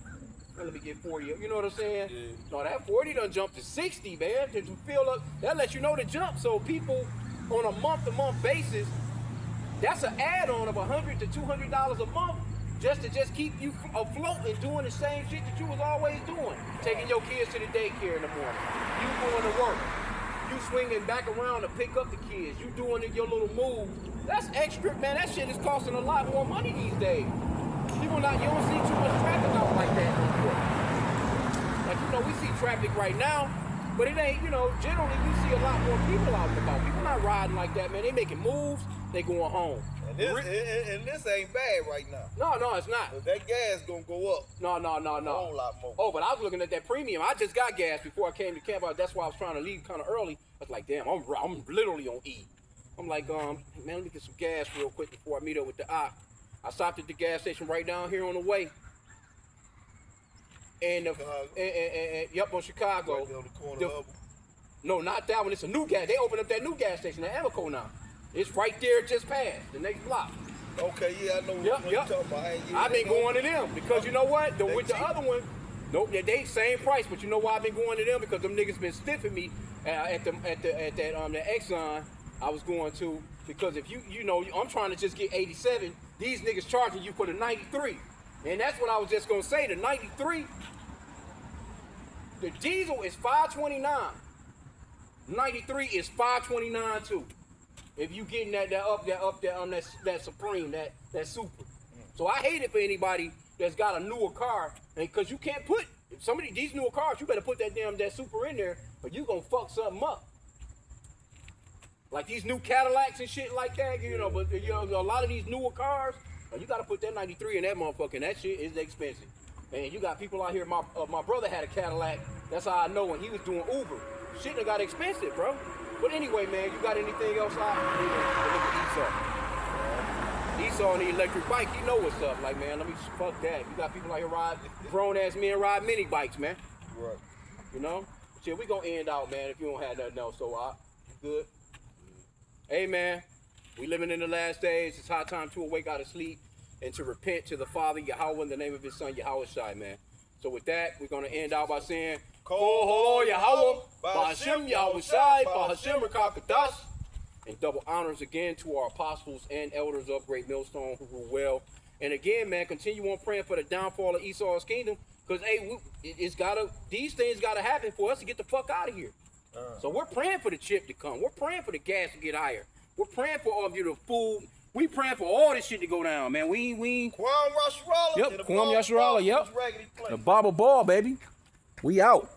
A: Let me get 40. You know what I'm saying? Yeah. No, that 40 done jumped to 60, man. To fill up, that lets you know the jump. So people on a month-to-month basis, That's an add-on of $100 to $200 a month just to keep you afloat and doing the same shit that you was always doing. Taking your kids to the daycare in the morning. You going to work. You swinging back around to pick up the kids. You doing your little move. That's extra, man. That shit is costing a lot more money these days. You don't see too much traffic out like that anymore. Like, we see traffic right now, but it ain't, generally we see a lot more people out and about. People not riding like that, man. They making moves, they going home.
B: And this ain't bad right now.
A: No, it's not.
B: But that gas gonna go up.
A: No.
B: A whole lot more.
A: Oh, but I was looking at that premium. I just got gas before I came to camp. That's why I was trying to leave kind of early. I was like, damn, I'm literally on E. I'm like, man, let me get some gas real quick before I meet up with the op. I stopped at the gas station right down here on the way. And yep, on Chicago.
B: Right there on the corner of
A: no, not that one. It's a new gas. They opened up that new gas station at Amico now. It's right there, just past the next block.
B: Okay, yeah, I know what you're talking about.
A: I've been going to them because you know what? With the other one, nope, they same price. But you know why I've been going to them? Because them niggas been stiffing me at the Exxon I was going to. Because if I'm trying to just get 87. These niggas charging you for the 93. And that's what I was just gonna say. The 93, the diesel is $5.29. 93 is $5.29 too. If you getting that Supreme, that Super. So I hate it for anybody that's got a newer car, and because you can't put these newer cars, you better put that Super in there, or you gonna fuck something up. Like these new Cadillacs and shit like that, but a lot of these newer cars, you gotta put that 93 in that motherfucker, and that shit is expensive. And you got people out here, my brother had a Cadillac, that's how I know when he was doing Uber. Shit done got expensive, bro. But anyway, man, you got anything else out? Look at Esau and the electric bike, he know what's up. Like, man, let me fuck that. You got people out here grown ass men ride mini bikes, man.
B: Right.
A: Shit, we gonna end out, man, if you don't have nothing else. So, you good? Hey, man, we living in the last days. It's high time to awake out of sleep and to repent to the Father Yahweh in the name of his son Yahweh Shai, man. So with that, we're gonna end out by saying, Kol Yahweh, Ba'Hashem Yahweh Shai, Ba'Hashem Rakakadas, and double honors again to our apostles and elders of Great Millstone who rule well. And again, man, continue on praying for the downfall of Esau's kingdom, because these things gotta happen for us to get the fuck out of here. So we're praying for the chip to come. We're praying for the gas to get higher. We're praying for all of you the food. We praying for all this shit to go down, man. We
B: Kwam Yasharala.
A: Yep, Kwam Yasharala, yep. The Baba Ball, baby. We out.